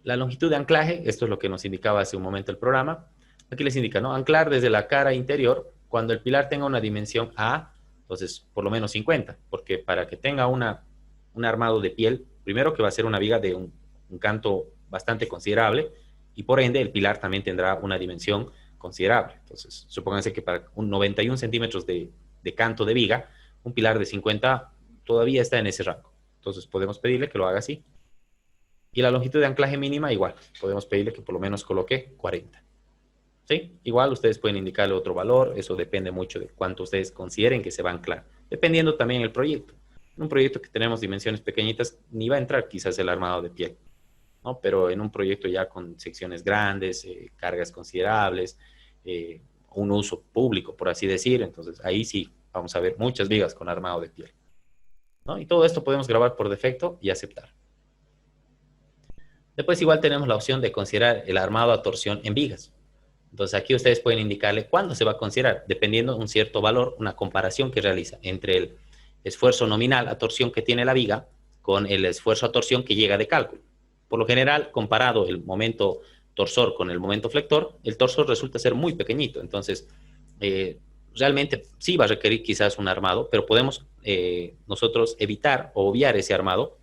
La longitud de anclaje, esto es lo que nos indicaba hace un momento el programa. Aquí les indica, ¿no? Anclar desde la cara interior cuando el pilar tenga una dimensión A, entonces por lo menos 50, porque para que tenga un armado de piel, primero que va a ser una viga de un canto bastante considerable, y por ende el pilar también tendrá una dimensión considerable. Entonces, supónganse que para un 91 centímetros de canto de viga, un pilar de 50 todavía está en ese rango. Entonces, podemos pedirle que lo haga así. Y la longitud de anclaje mínima igual. Podemos pedirle que por lo menos coloque 40. ¿Sí? Igual ustedes pueden indicarle otro valor. Eso depende mucho de cuánto ustedes consideren que se va a anclar. Dependiendo también del proyecto. En un proyecto que tenemos dimensiones pequeñitas, ni va a entrar quizás el armado de piel, ¿no? Pero en un proyecto ya con secciones grandes, cargas considerables, un uso público, por así decir, entonces ahí sí vamos a ver muchas vigas con armado de piel, ¿no? Y todo esto podemos grabar por defecto y aceptar. Después igual tenemos la opción de considerar el armado a torsión en vigas. Entonces aquí ustedes pueden indicarle cuándo se va a considerar, dependiendo de un cierto valor, una comparación que realiza entre el esfuerzo nominal a torsión que tiene la viga con el esfuerzo a torsión que llega de cálculo. Por lo general, comparado el momento torsor con el momento flector, el torsor resulta ser muy pequeñito. Entonces, realmente sí va a requerir quizás un armado, pero podemos nosotros evitar o obviar ese armado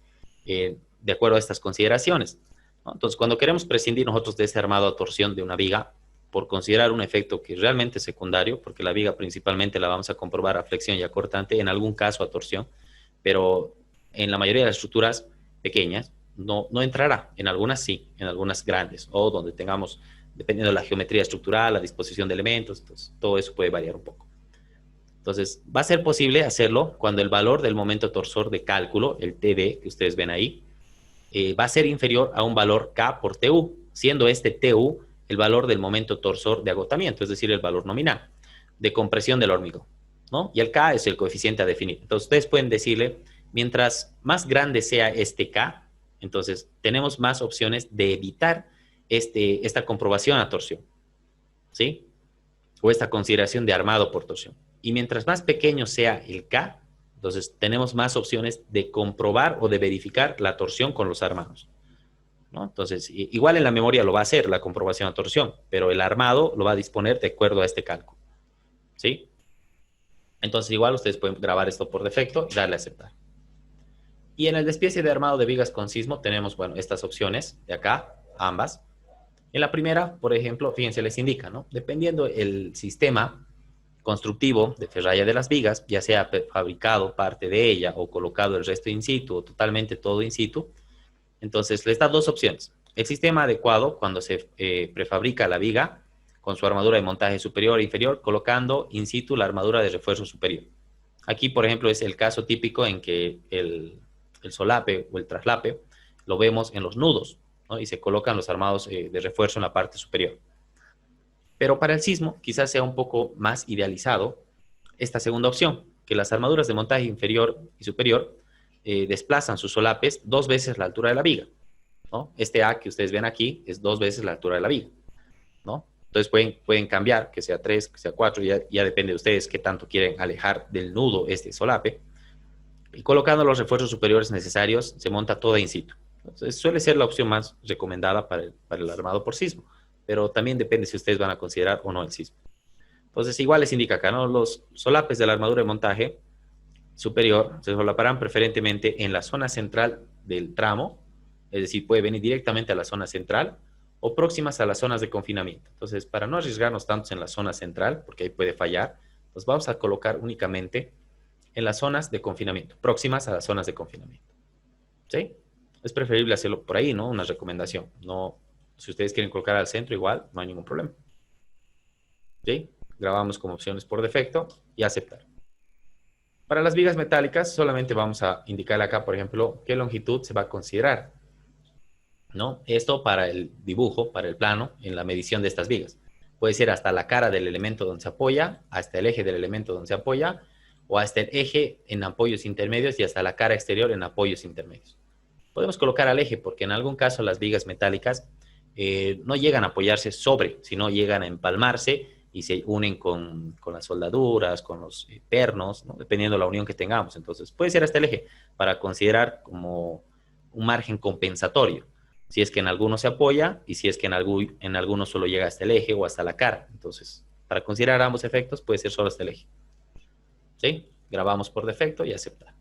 de acuerdo a estas consideraciones, ¿no? Entonces, cuando queremos prescindir nosotros de ese armado a torsión de una viga, por considerar un efecto que realmente es secundario, porque la viga principalmente la vamos a comprobar a flexión y a cortante, en algún caso a torsión, pero en la mayoría de las estructuras pequeñas no entrará, en algunas sí, en algunas grandes, o donde tengamos, dependiendo de la geometría estructural, la disposición de elementos, entonces, todo eso puede variar un poco. Entonces, va a ser posible hacerlo cuando el valor del momento torsor de cálculo, el TD, que ustedes ven ahí, va a ser inferior a un valor K por TU, siendo este TU el valor del momento torsor de agotamiento, es decir, el valor nominal de compresión del hormigón, ¿no? Y el K es el coeficiente a definir. Entonces, ustedes pueden decirle, mientras más grande sea este K, entonces tenemos más opciones de evitar esta comprobación a torsión, ¿sí? O esta consideración de armado por torsión. Y mientras más pequeño sea el K, entonces tenemos más opciones de comprobar o de verificar la torsión con los armados, ¿no? Entonces, igual en la memoria lo va a hacer la comprobación a torsión, pero el armado lo va a disponer de acuerdo a este cálculo, ¿sí? Entonces, igual ustedes pueden grabar esto por defecto y darle a aceptar. Y en el despiece de armado de vigas con sismo tenemos, bueno, estas opciones de acá, ambas. En la primera, por ejemplo, fíjense, les indica, ¿no? Dependiendo el sistema constructivo de ferralla de las vigas, ya sea fabricado parte de ella o colocado el resto in situ o totalmente todo in situ, entonces les da dos opciones. El sistema adecuado cuando se prefabrica la viga con su armadura de montaje superior e inferior, colocando in situ la armadura de refuerzo superior. Aquí, por ejemplo, es el caso típico en que el solape o el traslape lo vemos en los nudos, ¿no? Y se colocan los armados de refuerzo en la parte superior. Pero para el sismo quizás sea un poco más idealizado esta segunda opción, que las armaduras de montaje inferior y superior desplazan sus solapes 2 veces la altura de la viga, ¿no? Este A que ustedes ven aquí es 2 veces la altura de la viga, ¿no? Entonces pueden cambiar, que sea 3, que sea 4, ya depende de ustedes qué tanto quieren alejar del nudo este solape. Y colocando los refuerzos superiores necesarios, se monta toda in situ. Entonces, suele ser la opción más recomendada para el armado por sismo, pero también depende si ustedes van a considerar o no el sismo. Entonces, igual les indica acá, ¿no? Los solapes de la armadura de montaje superior se solaparán preferentemente en la zona central del tramo, es decir, puede venir directamente a la zona central o próximas a las zonas de confinamiento. Entonces, para no arriesgarnos tanto en la zona central, porque ahí puede fallar, pues vamos a colocar únicamente en las zonas de confinamiento, próximas a las zonas de confinamiento, ¿sí? Es preferible hacerlo por ahí, ¿no? Una recomendación. No, si ustedes quieren colocar al centro, igual, no hay ningún problema. ¿Sí? Grabamos como opciones por defecto y aceptar. Para las vigas metálicas, solamente vamos a indicar acá, por ejemplo, qué longitud se va a considerar, ¿no? Esto para el dibujo, para el plano, en la medición de estas vigas. Puede ser hasta la cara del elemento donde se apoya, hasta el eje del elemento donde se apoya, o hasta el eje en apoyos intermedios y hasta la cara exterior en apoyos intermedios. Podemos colocar al eje porque en algún caso las vigas metálicas no llegan a apoyarse sobre, sino llegan a empalmarse y se unen con las soldaduras, con los pernos, ¿no? Dependiendo de la unión que tengamos. Entonces, puede ser hasta el eje para considerar como un margen compensatorio. Si es que en alguno se apoya y si es que en alguno solo llega hasta el eje o hasta la cara. Entonces, para considerar ambos efectos, puede ser solo hasta el eje. ¿Sí? Grabamos por defecto y aceptar,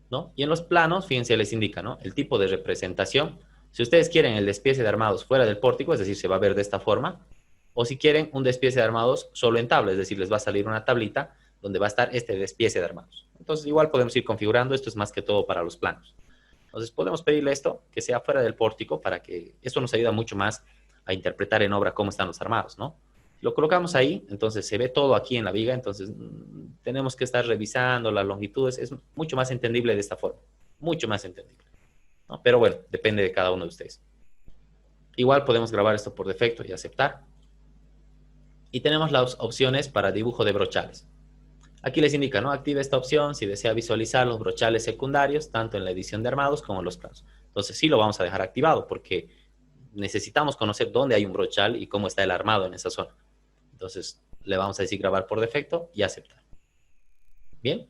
¿no? Y en los planos, fíjense, les indica, ¿no? El tipo de representación. Si ustedes quieren el despiece de armados fuera del pórtico, es decir, se va a ver de esta forma, o si quieren un despiece de armados solo en tabla, es decir, les va a salir una tablita donde va a estar este despiece de armados. Entonces, igual podemos ir configurando, esto es más que todo para los planos. Entonces podemos pedirle esto, que sea fuera del pórtico, para que esto nos ayuda mucho más a interpretar en obra cómo están los armados, ¿no? Lo colocamos ahí, entonces se ve todo aquí en la viga, entonces tenemos que estar revisando las longitudes, es mucho más entendible de esta forma, mucho más entendible, ¿no? Pero bueno, depende de cada uno de ustedes. Igual podemos grabar esto por defecto y aceptar. Y tenemos las opciones para dibujo de brochales. Aquí les indica, ¿no? Active esta opción si desea visualizar los brochales secundarios, tanto en la edición de armados como en los planos. Entonces sí lo vamos a dejar activado porque necesitamos conocer dónde hay un brochal y cómo está el armado en esa zona. Entonces le vamos a decir grabar por defecto y aceptar. Bien,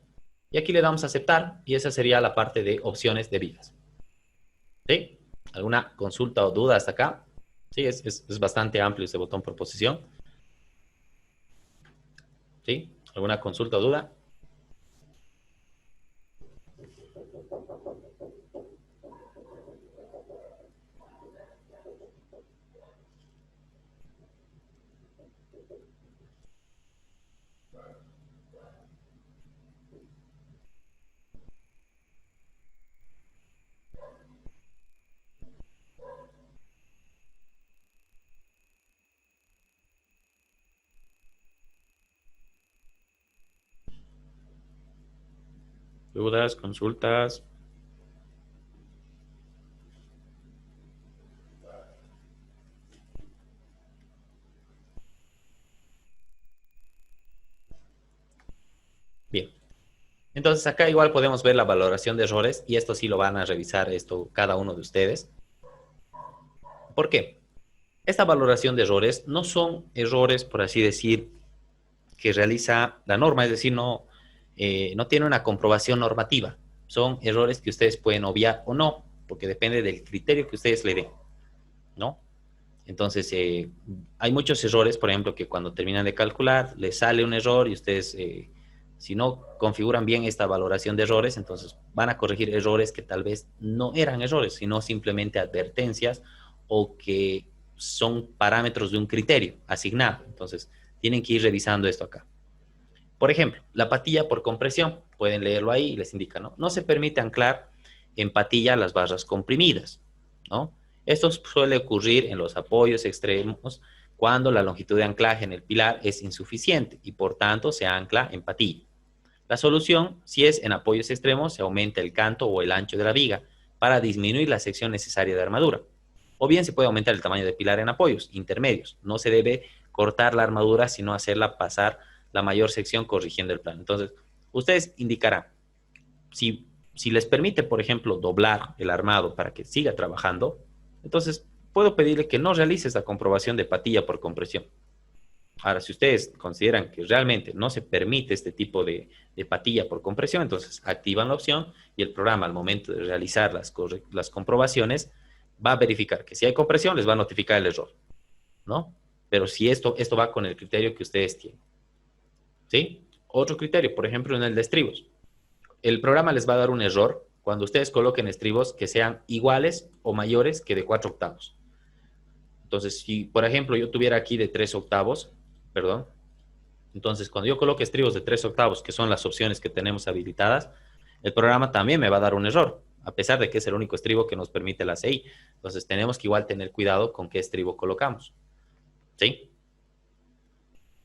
y aquí le damos a aceptar y esa sería la parte de opciones de vigas. ¿Sí? ¿Alguna consulta o duda hasta acá? Sí, es bastante amplio ese botón por posición. ¿Sí? ¿Alguna consulta o duda? ¿Dudas, consultas? Bien. Entonces acá igual podemos ver la valoración de errores y esto sí lo van a revisar esto cada uno de ustedes. ¿Por qué? Esta valoración de errores no son errores, por así decir, que realiza la norma, es decir, no tiene una comprobación normativa. Son errores que ustedes pueden obviar o no, porque depende del criterio que ustedes le den, ¿no? Entonces, hay muchos errores, por ejemplo, que cuando terminan de calcular, les sale un error y ustedes, si no configuran bien esta valoración de errores, entonces van a corregir errores que tal vez no eran errores, sino simplemente advertencias o que son parámetros de un criterio asignado. Entonces, tienen que ir revisando esto acá. Por ejemplo, la patilla por compresión, pueden leerlo ahí y les indica, ¿no? No se permite anclar en patilla las barras comprimidas, ¿no? Esto suele ocurrir en los apoyos extremos cuando la longitud de anclaje en el pilar es insuficiente y por tanto se ancla en patilla. La solución, si es en apoyos extremos, se aumenta el canto o el ancho de la viga para disminuir la sección necesaria de armadura. O bien se puede aumentar el tamaño de pilar en apoyos intermedios. No se debe cortar la armadura, sino hacerla pasar la mayor sección corrigiendo el plano. Entonces, ustedes indicarán, si les permite, por ejemplo, doblar el armado para que siga trabajando, entonces puedo pedirle que no realice esta comprobación de patilla por compresión. Ahora, si ustedes consideran que realmente no se permite este tipo de patilla por compresión, entonces activan la opción y el programa al momento de realizar las comprobaciones va a verificar que si hay compresión les va a notificar el error, ¿no? Pero si esto va con el criterio que ustedes tienen. ¿Sí? Otro criterio, por ejemplo, en el de estribos. El programa les va a dar un error cuando ustedes coloquen estribos que sean iguales o mayores que de 4 octavos. Entonces, si, por ejemplo, yo tuviera aquí de 3 octavos, perdón, entonces cuando yo coloque estribos de 3 octavos, que son las opciones que tenemos habilitadas, el programa también me va a dar un error, a pesar de que es el único estribo que nos permite la CI. Entonces, tenemos que igual tener cuidado con qué estribo colocamos. ¿Sí?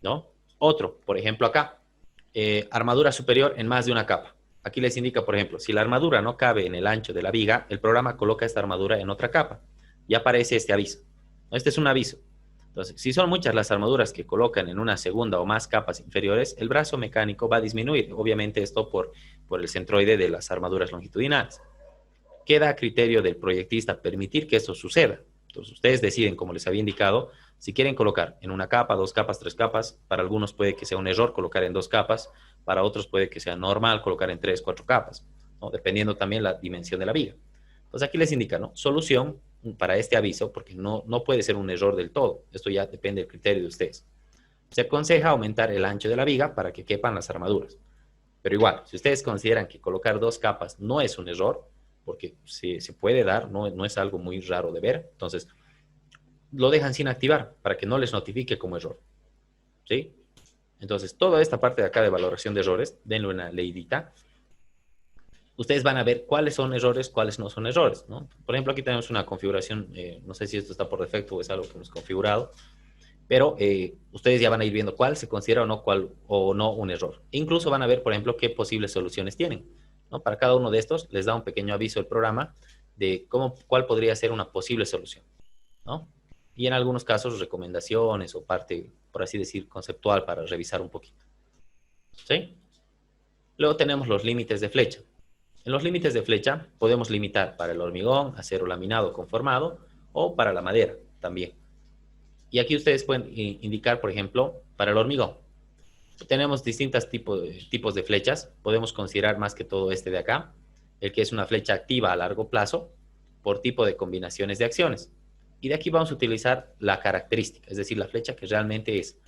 ¿No? Otro, por ejemplo, acá, armadura superior en más de una capa. Aquí les indica, por ejemplo, si la armadura no cabe en el ancho de la viga, el programa coloca esta armadura en otra capa. Y aparece este aviso. Este es un aviso. Entonces, si son muchas las armaduras que colocan en una segunda o más capas inferiores, el brazo mecánico va a disminuir. Obviamente esto por el centroide de las armaduras longitudinales. Queda a criterio del proyectista permitir que esto suceda. Entonces, ustedes deciden, como les había indicado, si quieren colocar en una capa, 2 capas, 3 capas. Para algunos puede que sea un error colocar en 2 capas. Para otros puede que sea normal colocar en 3, 4 capas, ¿no? Dependiendo también la dimensión de la viga. Entonces, aquí les indica, ¿no? Solución para este aviso, porque no puede ser un error del todo. Esto ya depende del criterio de ustedes. Se aconseja aumentar el ancho de la viga para que quepan las armaduras. Pero igual, si ustedes consideran que colocar 2 capas no es un error, porque se puede dar, no es algo muy raro de ver, entonces lo dejan sin activar para que no les notifique como error. ¿Sí? Entonces, toda esta parte de acá de valoración de errores, denle una leidita. ustedes van a ver cuáles son errores, cuáles no son errores, ¿no? Por ejemplo, aquí tenemos una configuración, no sé si esto está por defecto o es algo que hemos configurado, pero ustedes ya van a ir viendo cuál se considera o no un error. Incluso van a ver, por ejemplo, qué posibles soluciones tienen, ¿no? Para cada uno de estos les da un pequeño aviso el programa de cuál podría ser una posible solución, ¿no? Y en algunos casos recomendaciones o parte, por así decir, conceptual para revisar un poquito. ¿Sí? Luego tenemos los límites de flecha. En los límites de flecha podemos limitar para el hormigón, acero laminado conformado o para la madera también. Y aquí ustedes pueden indicar, por ejemplo, para el hormigón. Tenemos distintos tipos de flechas. Podemos considerar más que todo este de acá, el que es una flecha activa a largo plazo por tipo de combinaciones de acciones. Y de aquí vamos a utilizar la característica, es decir, la flecha que realmente es,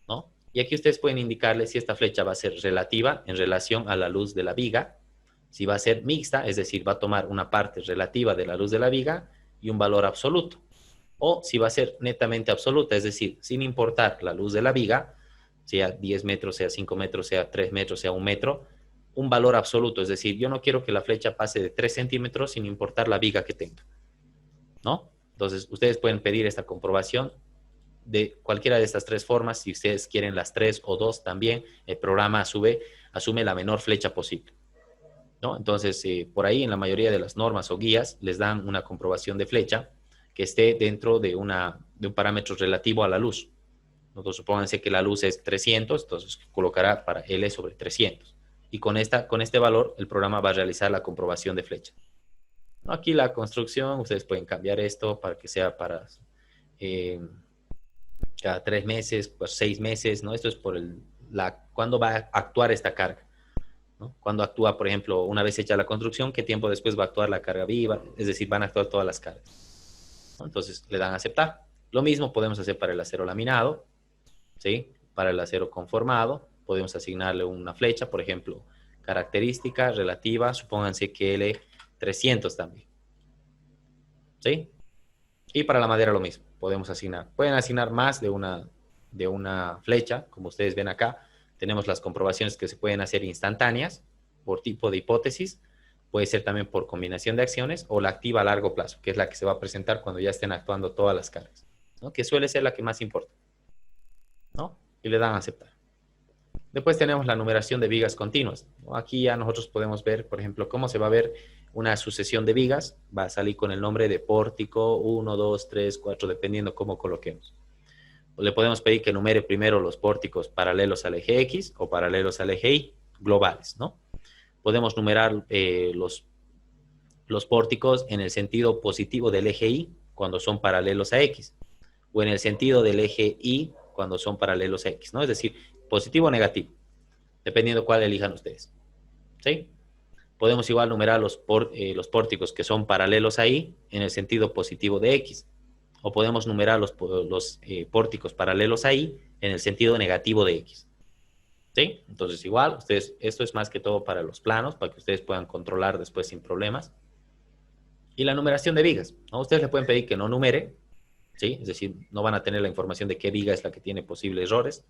¿no? Y aquí ustedes pueden indicarle si esta flecha va a ser relativa en relación a la luz de la viga, si va a ser mixta, es decir, va a tomar una parte relativa de la luz de la viga y un valor absoluto. O si va a ser netamente absoluta, es decir, sin importar la luz de la viga, sea 10 metros, sea 5 metros, sea 3 metros, sea 1 metro, un valor absoluto, es decir, yo no quiero que la flecha pase de 3 centímetros sin importar la viga que tenga, ¿no? Entonces, ustedes pueden pedir esta comprobación de cualquiera de estas tres formas. Si ustedes quieren las 3 o 2 también, el programa asume la menor flecha posible, ¿no? Entonces, por ahí en la mayoría de las normas o guías les dan una comprobación de flecha que esté dentro de un parámetro relativo a la luz. Nosotros supónganse que la luz es 300, entonces colocará para L sobre 300. Y con este valor, el programa va a realizar la comprobación de flecha. Aquí la construcción, ustedes pueden cambiar esto para que sea para cada 3 meses, pues 6 meses, ¿no? Esto es por cuándo va a actuar esta carga, ¿no? Cuando actúa, por ejemplo, una vez hecha la construcción, ¿qué tiempo después va a actuar la carga viva? Es decir, van a actuar todas las cargas, ¿no? Entonces le dan a aceptar. Lo mismo podemos hacer para el acero laminado, ¿sí? Para el acero conformado, podemos asignarle una flecha, por ejemplo, característica relativa, supónganse que L300 también, ¿sí? Y para la madera lo mismo, podemos asignar. Pueden asignar más de una flecha, como ustedes ven acá. Tenemos las comprobaciones que se pueden hacer instantáneas por tipo de hipótesis. Puede ser también por combinación de acciones o la activa a largo plazo, que es la que se va a presentar cuando ya estén actuando todas las cargas, ¿no? Que suele ser la que más importa, ¿no? Y le dan a aceptar. Después tenemos la numeración de vigas continuas, ¿no? Aquí ya nosotros podemos ver, por ejemplo, cómo se va a ver una sucesión de vigas. Va a salir con el nombre de pórtico 1, 2, 3, 4, dependiendo cómo coloquemos. Le podemos pedir que numere primero los pórticos paralelos al eje X o paralelos al eje Y, globales, ¿no? Podemos numerar los pórticos en el sentido positivo del eje Y cuando son paralelos a X, o en el sentido del eje Y cuando son paralelos a X, ¿no? Es decir, positivo o negativo, dependiendo cuál elijan ustedes, ¿sí? Podemos igual numerar los pórticos que son paralelos a Y en el sentido positivo de X, o podemos numerar los pórticos paralelos a Y en el sentido negativo de X, ¿sí? Entonces igual, esto es más que todo para los planos, para que ustedes puedan controlar después sin problemas. Y la numeración de vigas, ¿no? Ustedes le pueden pedir que no numere, ¿sí? Es decir, no van a tener la información de qué viga es la que tiene posibles errores.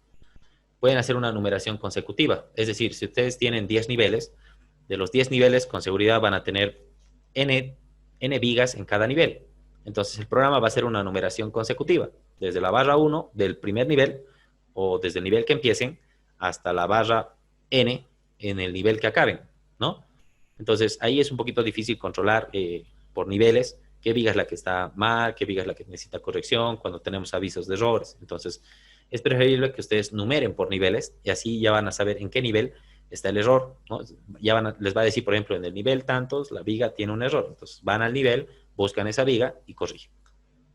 Pueden hacer una numeración consecutiva, es decir, si ustedes tienen 10 niveles, de los 10 niveles con seguridad van a tener n vigas en cada nivel. Entonces el programa va a hacer una numeración consecutiva, desde la barra 1 del primer nivel, o desde el nivel que empiecen, hasta la barra n en el nivel que acaben, ¿no? Entonces ahí es un poquito difícil controlar por niveles qué viga es la que está mal, qué viga es la que necesita corrección, cuando tenemos avisos de errores. Entonces es preferible que ustedes numeren por niveles y así ya van a saber en qué nivel está el error, ¿no? Ya les va a decir, por ejemplo, en el nivel tantos, la viga tiene un error. Entonces van al nivel, buscan esa viga y corrigen,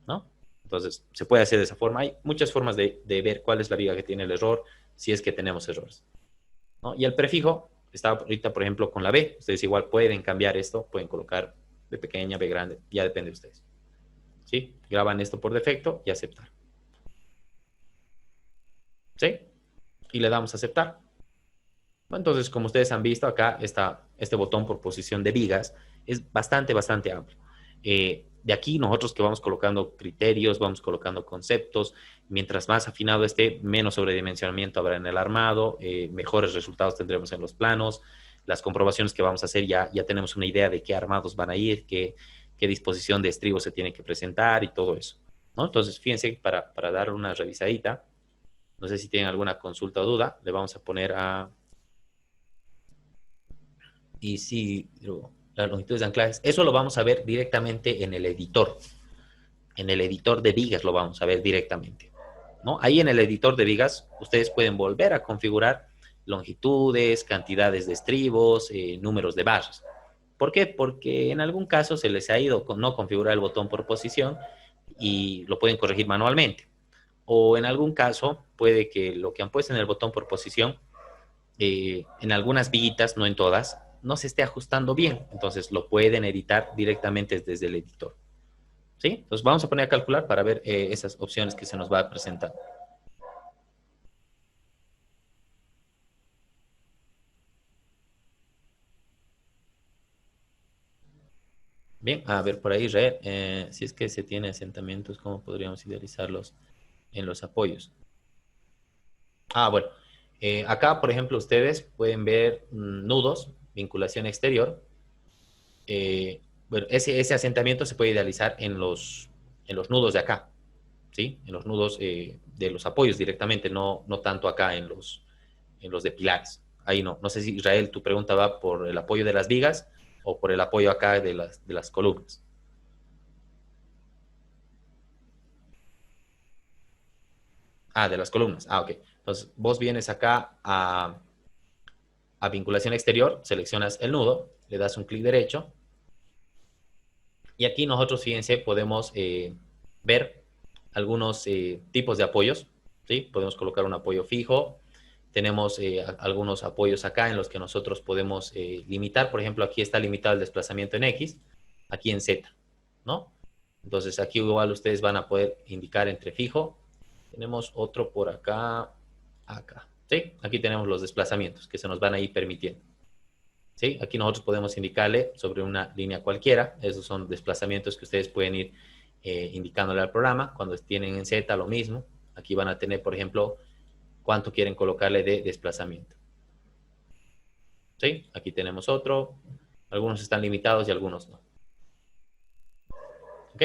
¿no? Entonces se puede hacer de esa forma. Hay muchas formas de ver cuál es la viga que tiene el error, si es que tenemos errores, ¿no? Y el prefijo está ahorita, por ejemplo, con la B. Ustedes igual pueden cambiar esto, pueden colocar B pequeña, B grande, ya depende de ustedes, ¿sí? Graban esto por defecto y aceptar, ¿sí? Y le damos a aceptar. Entonces, como ustedes han visto acá, este botón por posición de vigas es bastante amplio. De aquí nosotros que vamos colocando criterios, vamos colocando conceptos, mientras más afinado esté, menos sobredimensionamiento habrá en el armado, mejores resultados tendremos en los planos, las comprobaciones que vamos a hacer, ya tenemos una idea de qué armados van a ir, qué disposición de estribo se tiene que presentar y todo eso, ¿no? Entonces, fíjense, para dar una revisadita, no sé si tienen alguna consulta o duda, le vamos a poner a... Y si las longitudes de anclajes, eso lo vamos a ver directamente en el editor. En el editor de vigas lo vamos a ver directamente, ¿no? Ahí en el editor de vigas, ustedes pueden volver a configurar longitudes, cantidades de estribos, números de barras. ¿Por qué? Porque en algún caso se les ha ido con no configurar el botón por posición y lo pueden corregir manualmente. O en algún caso puede que lo que han puesto en el botón por posición, en algunas viguitas, no en todas, no se esté ajustando bien. Entonces lo pueden editar directamente desde el editor. ¿Sí? Entonces vamos a poner a calcular para ver esas opciones que se nos va a presentar. Bien, a ver por ahí, Israel, si es que se tiene asentamientos, ¿cómo podríamos idealizarlos en los apoyos? Ah, bueno, acá, por ejemplo, ustedes pueden ver nudos, vinculación exterior. Bueno, ese asentamiento se puede idealizar en los nudos de acá, ¿sí? En los nudos de los apoyos directamente, no tanto acá en los de pilares. Ahí no. No sé si, Israel, tu pregunta va por el apoyo de las vigas o por el apoyo acá de las columnas. Ah, de las columnas. Ah, ok. Entonces, vos vienes acá a vinculación exterior, seleccionas el nudo, le das un clic derecho y aquí nosotros, fíjense, podemos ver algunos tipos de apoyos, ¿sí? Podemos colocar un apoyo fijo, tenemos algunos apoyos acá en los que nosotros podemos limitar, por ejemplo, aquí está limitado el desplazamiento en X, aquí en Z, ¿no? Entonces aquí igual ustedes van a poder indicar entre fijo, tenemos otro por acá, acá, ¿sí? Aquí tenemos los desplazamientos que se nos van a ir permitiendo. ¿Sí? Aquí nosotros podemos indicarle sobre una línea cualquiera. Esos son desplazamientos que ustedes pueden ir indicándole al programa. Cuando tienen en Z lo mismo. Aquí van a tener, por ejemplo, cuánto quieren colocarle de desplazamiento. ¿Sí? Aquí tenemos otro. Algunos están limitados y algunos no. ¿Ok?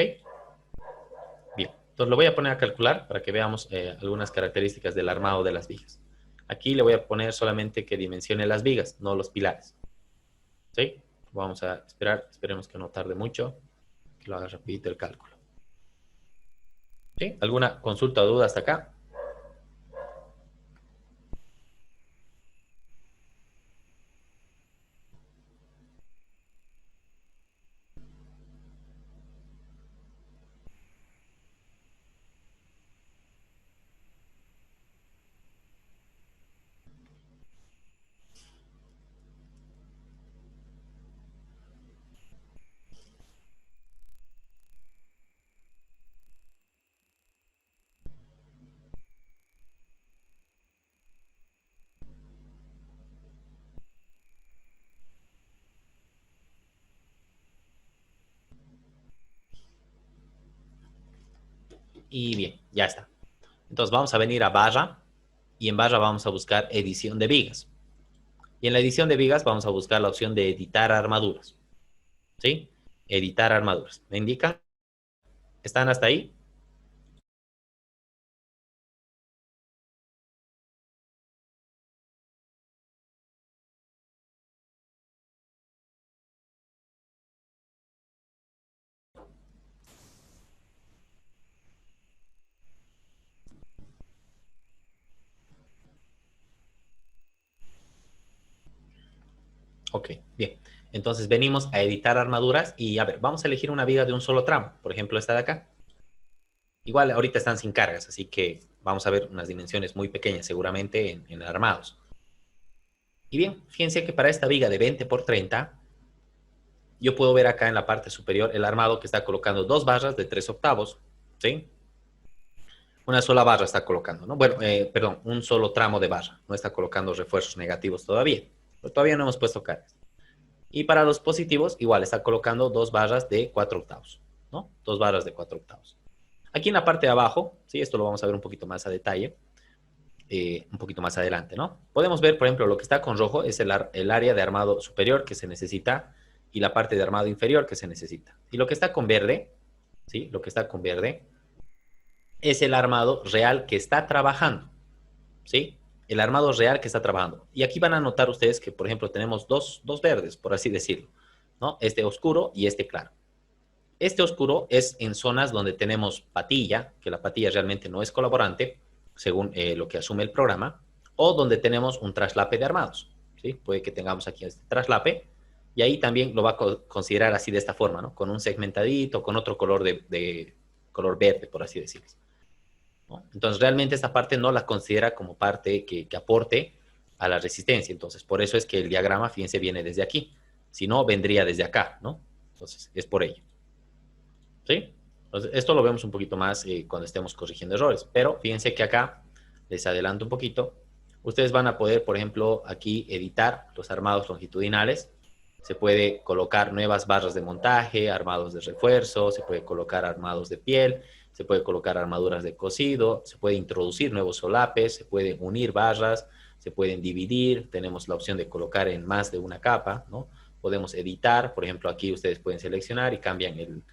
Bien. Entonces lo voy a poner a calcular para que veamos algunas características del armado de las vigas. Aquí le voy a poner solamente que dimensione las vigas, no los pilares. ¿Sí? Vamos a esperar, esperemos que no tarde mucho, que lo haga rapidito el cálculo. ¿Sí? ¿Alguna consulta o duda hasta acá? Y bien, ya está. Entonces vamos a venir a barra y en barra vamos a buscar edición de vigas. Y en la edición de vigas vamos a buscar la opción de editar armaduras. ¿Sí? Editar armaduras. ¿Me indican? ¿Están hasta ahí? Ok, bien. Entonces venimos a editar armaduras y a ver, vamos a elegir una viga de un solo tramo. Por ejemplo, esta de acá. Igual ahorita están sin cargas, así que vamos a ver unas dimensiones muy pequeñas seguramente en armados. Y bien, fíjense que para esta viga de 20 por 30, yo puedo ver acá en la parte superior el armado que está colocando dos barras de 3 octavos, ¿sí? Una sola barra está colocando, ¿no? Bueno, perdón, un solo tramo de barra. No está colocando refuerzos negativos todavía. Pero todavía no hemos puesto cargas. Y para los positivos, igual, está colocando dos barras de 4 octavos, ¿no? Dos barras de 4 octavos. Aquí en la parte de abajo, ¿sí? Esto lo vamos a ver un poquito más a detalle. un poquito más adelante, ¿no? Podemos ver, por ejemplo, lo que está con rojo es el área de armado superior que se necesita y la parte de armado inferior que se necesita. Y lo que está con verde, ¿sí? Lo que está con verde es el armado real que está trabajando, ¿sí? El armado real que está trabajando. Y aquí van a notar ustedes que, por ejemplo, tenemos dos verdes, por así decirlo, ¿no? Este oscuro y este claro. Este oscuro es en zonas donde tenemos patilla, que la patilla realmente no es colaborante, según lo que asume el programa, o donde tenemos un traslape de armados, ¿sí? Puede que tengamos aquí este traslape, y ahí también lo va a considerar así de esta forma, ¿no? Con un segmentadito, con otro color de color verde, por así decirlo, ¿no? Entonces, realmente esta parte no la considera como parte que aporte a la resistencia. Entonces, por eso es que el diagrama, fíjense, viene desde aquí. Si no, vendría desde acá, ¿no? Entonces, es por ello. ¿Sí? Entonces, esto lo vemos un poquito más cuando estemos corrigiendo errores. Pero fíjense que acá, les adelanto un poquito, ustedes van a poder, por ejemplo, aquí editar los armados longitudinales. Se puede colocar nuevas barras de montaje, armados de refuerzo, se puede colocar armados de piel, se puede colocar armaduras de cosido, se puede introducir nuevos solapes, se pueden unir barras, se pueden dividir, tenemos la opción de colocar en más de una capa, ¿no? Podemos editar, por ejemplo, aquí ustedes pueden seleccionar y cambian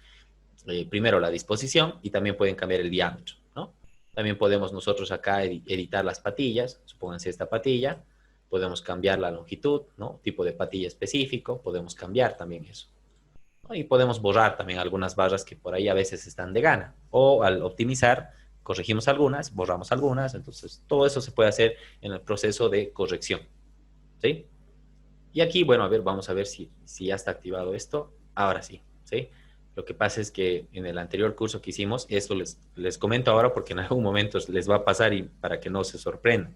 primero la disposición y también pueden cambiar el diámetro, ¿no? También podemos nosotros acá editar las patillas, supónganse esta patilla, podemos cambiar la longitud, ¿no? Tipo de patilla específico, podemos cambiar también eso, ¿no? Y podemos borrar también algunas barras que por ahí a veces están de gana. O al optimizar, corregimos algunas, borramos algunas. Entonces, todo eso se puede hacer en el proceso de corrección, ¿sí? Y aquí, bueno, a ver, vamos a ver si ya está activado esto. Ahora sí, ¿sí? Lo que pasa es que en el anterior curso que hicimos, esto les comento ahora porque en algún momento les va a pasar y para que no se sorprendan.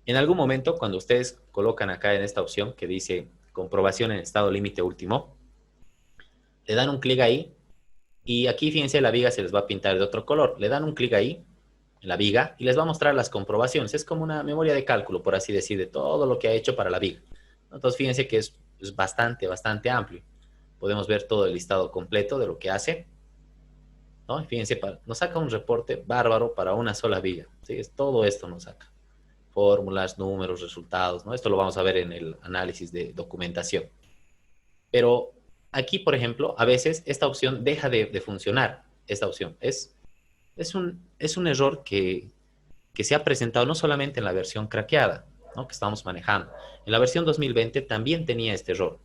En algún momento, cuando ustedes colocan acá en esta opción que dice comprobación en estado límite último, le dan un clic ahí y aquí, fíjense, la viga se les va a pintar de otro color. Le dan un clic ahí en la viga y les va a mostrar las comprobaciones. Es como una memoria de cálculo, por así decir, de todo lo que ha hecho para la viga. Entonces, fíjense que es bastante amplio. Podemos ver todo el listado completo de lo que hace, ¿no? Fíjense, nos saca un reporte bárbaro para una sola viga, ¿sí? Todo esto nos saca. Fórmulas, números, resultados, ¿no? Esto lo vamos a ver en el análisis de documentación. Pero aquí, por ejemplo, a veces esta opción deja de funcionar. Esta opción es un error que se ha presentado no solamente en la versión craqueada, ¿no? Que estamos manejando. En la versión 2020 también tenía este error.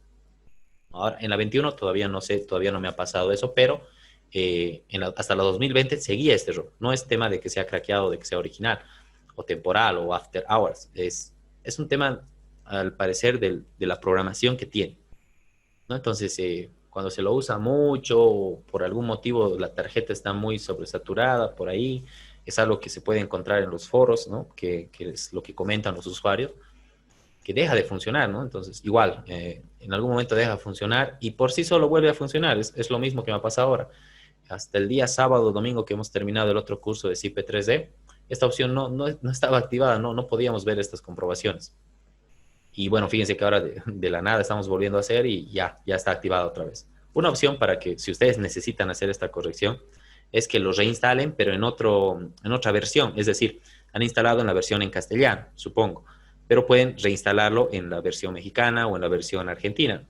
Ahora, en la 21 todavía no sé, todavía no me ha pasado eso, pero hasta la 2020 seguía este error. No es tema de que sea craqueado, de que sea original, o temporal, o after hours. Es un tema, al parecer, de la programación que tiene, ¿no? Entonces, cuando se lo usa mucho, o por algún motivo la tarjeta está muy sobresaturada por ahí, es algo que se puede encontrar en los foros, ¿no? Que es lo que comentan los usuarios, que deja de funcionar, ¿no? Entonces, igual, en algún momento deja de funcionar y por sí solo vuelve a funcionar. Es lo mismo que me pasa ahora. Hasta el día sábado o domingo que hemos terminado el otro curso de CIPE 3D, esta opción no estaba activada, no podíamos ver estas comprobaciones. Y bueno, fíjense que ahora de la nada estamos volviendo a hacer y ya está activada otra vez. Una opción para que, si ustedes necesitan hacer esta corrección, es que lo reinstalen, pero en otra versión. Es decir, han instalado en la versión en castellano, supongo, pero pueden reinstalarlo en la versión mexicana o en la versión argentina.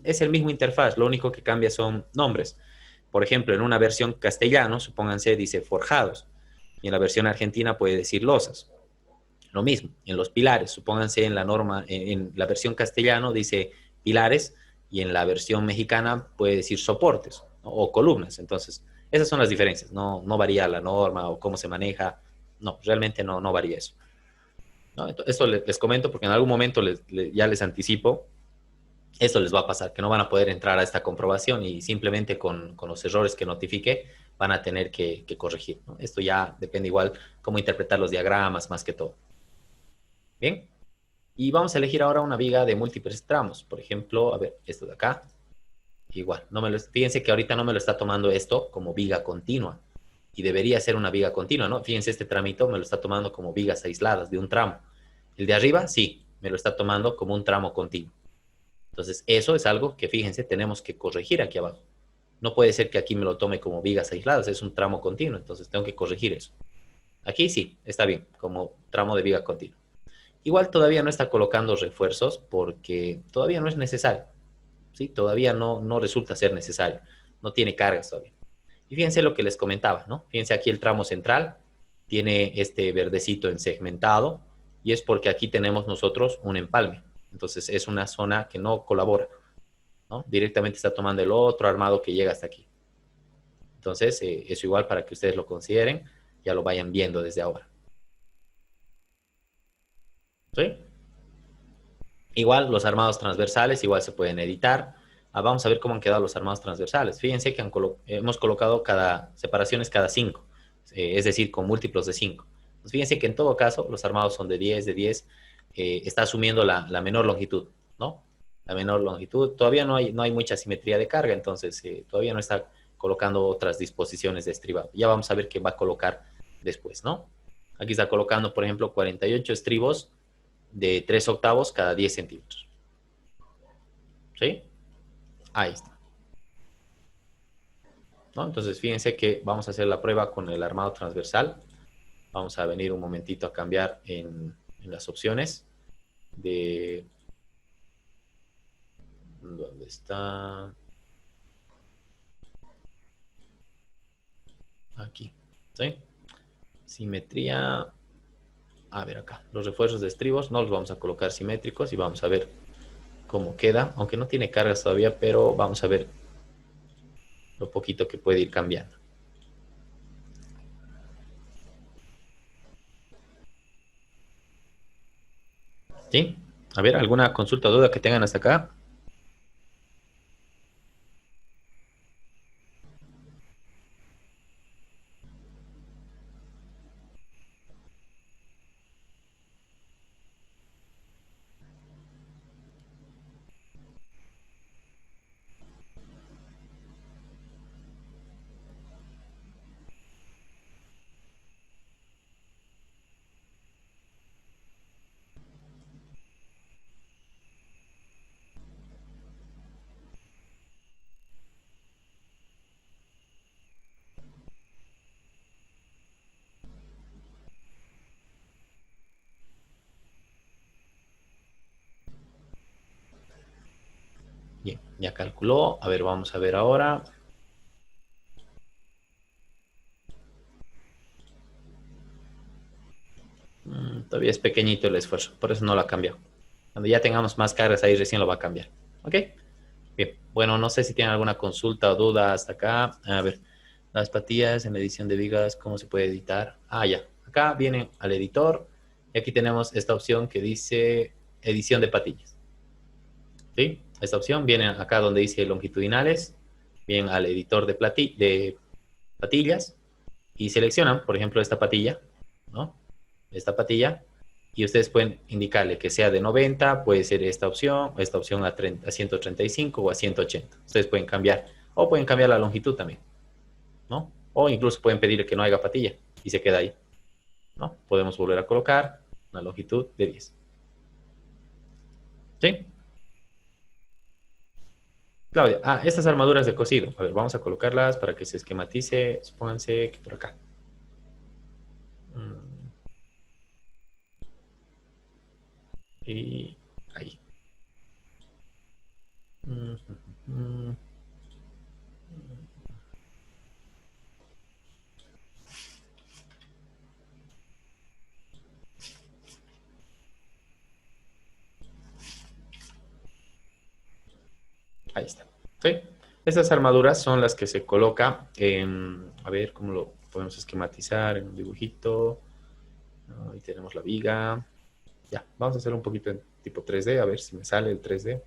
Es el mismo interfaz, lo único que cambia son nombres. Por ejemplo, en una versión castellano, supónganse, dice forjados, y en la versión argentina puede decir losas. Lo mismo, en los pilares, supónganse en la norma, en la versión castellano dice pilares, y en la versión mexicana puede decir soportes, ¿no? O columnas. Entonces, esas son las diferencias. No varía la norma o cómo se maneja. No, realmente no varía eso, ¿no? Esto les comento porque en algún momento ya les anticipo, esto les va a pasar, que no van a poder entrar a esta comprobación y simplemente con los errores que notifique van a tener que corregir, ¿no? Esto ya depende igual cómo interpretar los diagramas más que todo. Bien, y vamos a elegir ahora una viga de múltiples tramos. Por ejemplo, a ver, esto de acá. Igual, fíjense que ahorita no me lo está tomando esto como viga continua. Y debería ser una viga continua, ¿no? Fíjense, este tramito me lo está tomando como vigas aisladas de un tramo. El de arriba, sí, me lo está tomando como un tramo continuo. Entonces, eso es algo que, fíjense, tenemos que corregir aquí abajo. No puede ser que aquí me lo tome como vigas aisladas, es un tramo continuo, entonces tengo que corregir eso. Aquí sí, está bien, como tramo de viga continua. Igual todavía no está colocando refuerzos porque todavía no es necesario, ¿sí? Todavía no resulta ser necesario, no tiene cargas todavía. Y fíjense lo que les comentaba, ¿no? Fíjense aquí el tramo central tiene este verdecito en segmentado y es porque aquí tenemos nosotros un empalme. Entonces es una zona que no colabora, ¿no? Directamente está tomando el otro armado que llega hasta aquí. Entonces eso igual para que ustedes lo consideren, ya lo vayan viendo desde ahora. ¿Sí? Igual los armados transversales igual se pueden editar. Vamos a ver cómo han quedado los armados transversales. Fíjense que hemos colocado separaciones cada 5, es decir, con múltiplos de 5. Pues fíjense que en todo caso los armados son de 10, de 10, está asumiendo la menor longitud, ¿no? La menor longitud. Todavía no hay mucha simetría de carga, entonces todavía no está colocando otras disposiciones de estribado. Ya vamos a ver qué va a colocar después, ¿no? Aquí está colocando, por ejemplo, 48 estribos de 3 octavos cada 10 centímetros. ¿Sí? Ahí está. ¿No? Entonces, fíjense que vamos a hacer la prueba con el armado transversal. Vamos a venir un momentito a cambiar en las opciones de... ¿Dónde está? Aquí. ¿Sí? Simetría. A ver acá. Los refuerzos de estribos no los vamos a colocar simétricos y vamos a ver cómo queda. Aunque no tiene cargas todavía, pero vamos a ver lo poquito que puede ir cambiando. ¿Sí? A ver, ¿alguna consulta o duda que tengan hasta acá? Bien, ya calculó. A ver, vamos a ver ahora. Todavía es pequeñito el esfuerzo, por eso no lo ha cambiado. Cuando ya tengamos más cargas ahí recién lo va a cambiar. ¿Ok? Bien, bueno, no sé si tienen alguna consulta o duda hasta acá. A ver, las patillas en la edición de vigas, ¿cómo se puede editar? Ya. Acá viene al editor y aquí tenemos esta opción que dice edición de patillas. ¿Sí? Esta opción viene acá donde dice longitudinales, vienen al editor de patillas y seleccionan, por ejemplo, esta patilla, ¿no? Esta patilla, y ustedes pueden indicarle que sea de 90, puede ser esta opción a 135 o a 180. Ustedes pueden cambiar, o pueden cambiar la longitud también, ¿no? O incluso pueden pedirle que no haya patilla y se queda ahí, ¿no? Podemos volver a colocar una longitud de 10. ¿Sí? Claudia, estas armaduras de cosido. A ver, vamos a colocarlas para que se esquematice. Supónganse que por acá. Y ahí. Ahí está. ¿Sí? Estas armaduras son las que se coloca en... A ver, ¿cómo lo podemos esquematizar en un dibujito? Ahí tenemos la viga. Ya, vamos a hacer un poquito en tipo 3D, a ver si me sale el 3D.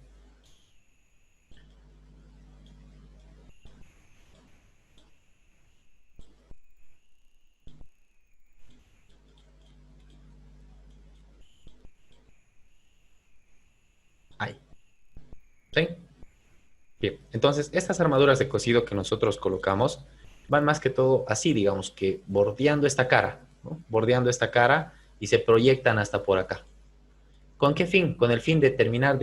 Ahí. ¿Sí? Bien, entonces estas armaduras de cosido que nosotros colocamos van más que todo así, digamos que bordeando esta cara, ¿no? Bordeando esta cara y se proyectan hasta por acá. ¿Con qué fin? Con el fin de terminar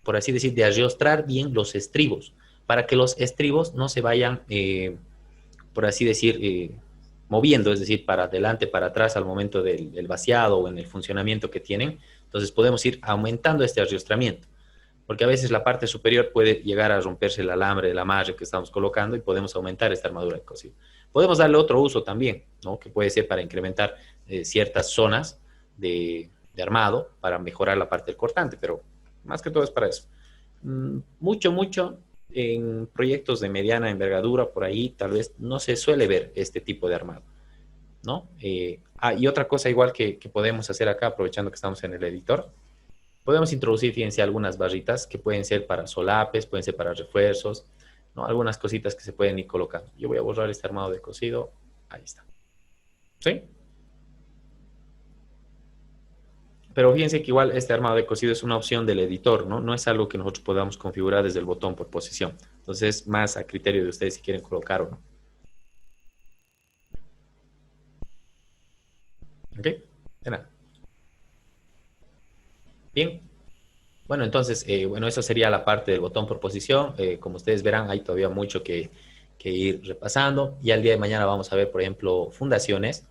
por así decir, de arrostrar bien los estribos, para que los estribos no se vayan, por así decir, moviendo, es decir, para adelante, para atrás al momento del vaciado o en el funcionamiento que tienen. Entonces podemos ir aumentando este arriostramiento, porque a veces la parte superior puede llegar a romperse el alambre del amarre que estamos colocando y podemos aumentar esta armadura de cosido. Podemos darle otro uso también, ¿no? Que puede ser para incrementar ciertas zonas de armado para mejorar la parte del cortante, pero más que todo es para eso. Mucho en proyectos de mediana envergadura, por ahí tal vez no se suele ver este tipo de armado, ¿no? Y otra cosa igual que podemos hacer acá, aprovechando que estamos en el editor, podemos introducir, fíjense, algunas barritas que pueden ser para solapes, pueden ser para refuerzos, ¿no? Algunas cositas que se pueden ir colocando. Yo voy a borrar este armado de cosido. Ahí está. ¿Sí? Pero fíjense que igual este armado de cosido es una opción del editor, ¿no? No es algo que nosotros podamos configurar desde el botón por posición. Entonces, más a criterio de ustedes si quieren colocar o no. ¿Ok? De nada. Bien. Bueno, entonces, bueno, eso sería la parte del botón por posición. Como ustedes verán, hay todavía mucho que ir repasando. Y al día de mañana vamos a ver, por ejemplo, fundaciones.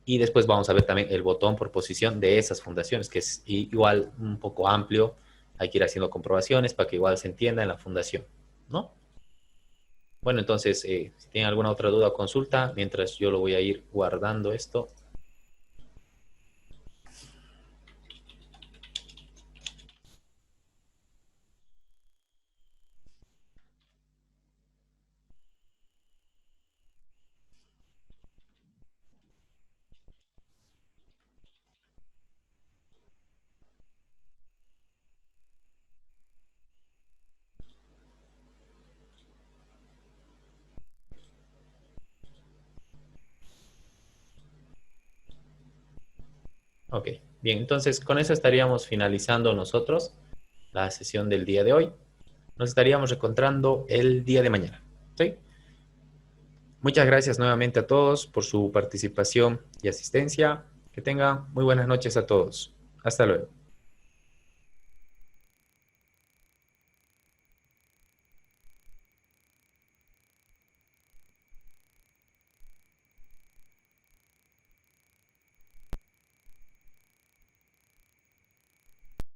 Y después vamos a ver también el botón por posición de esas fundaciones, que es igual un poco amplio. Hay que ir haciendo comprobaciones para que igual se entienda en la fundación, ¿no? Bueno, entonces, si tienen alguna otra duda o consulta, mientras yo lo voy a ir guardando esto. Ok, bien, entonces con eso estaríamos finalizando nosotros la sesión del día de hoy. Nos estaríamos encontrando el día de mañana, ¿sí? Muchas gracias nuevamente a todos por su participación y asistencia. Que tengan muy buenas noches a todos. Hasta luego.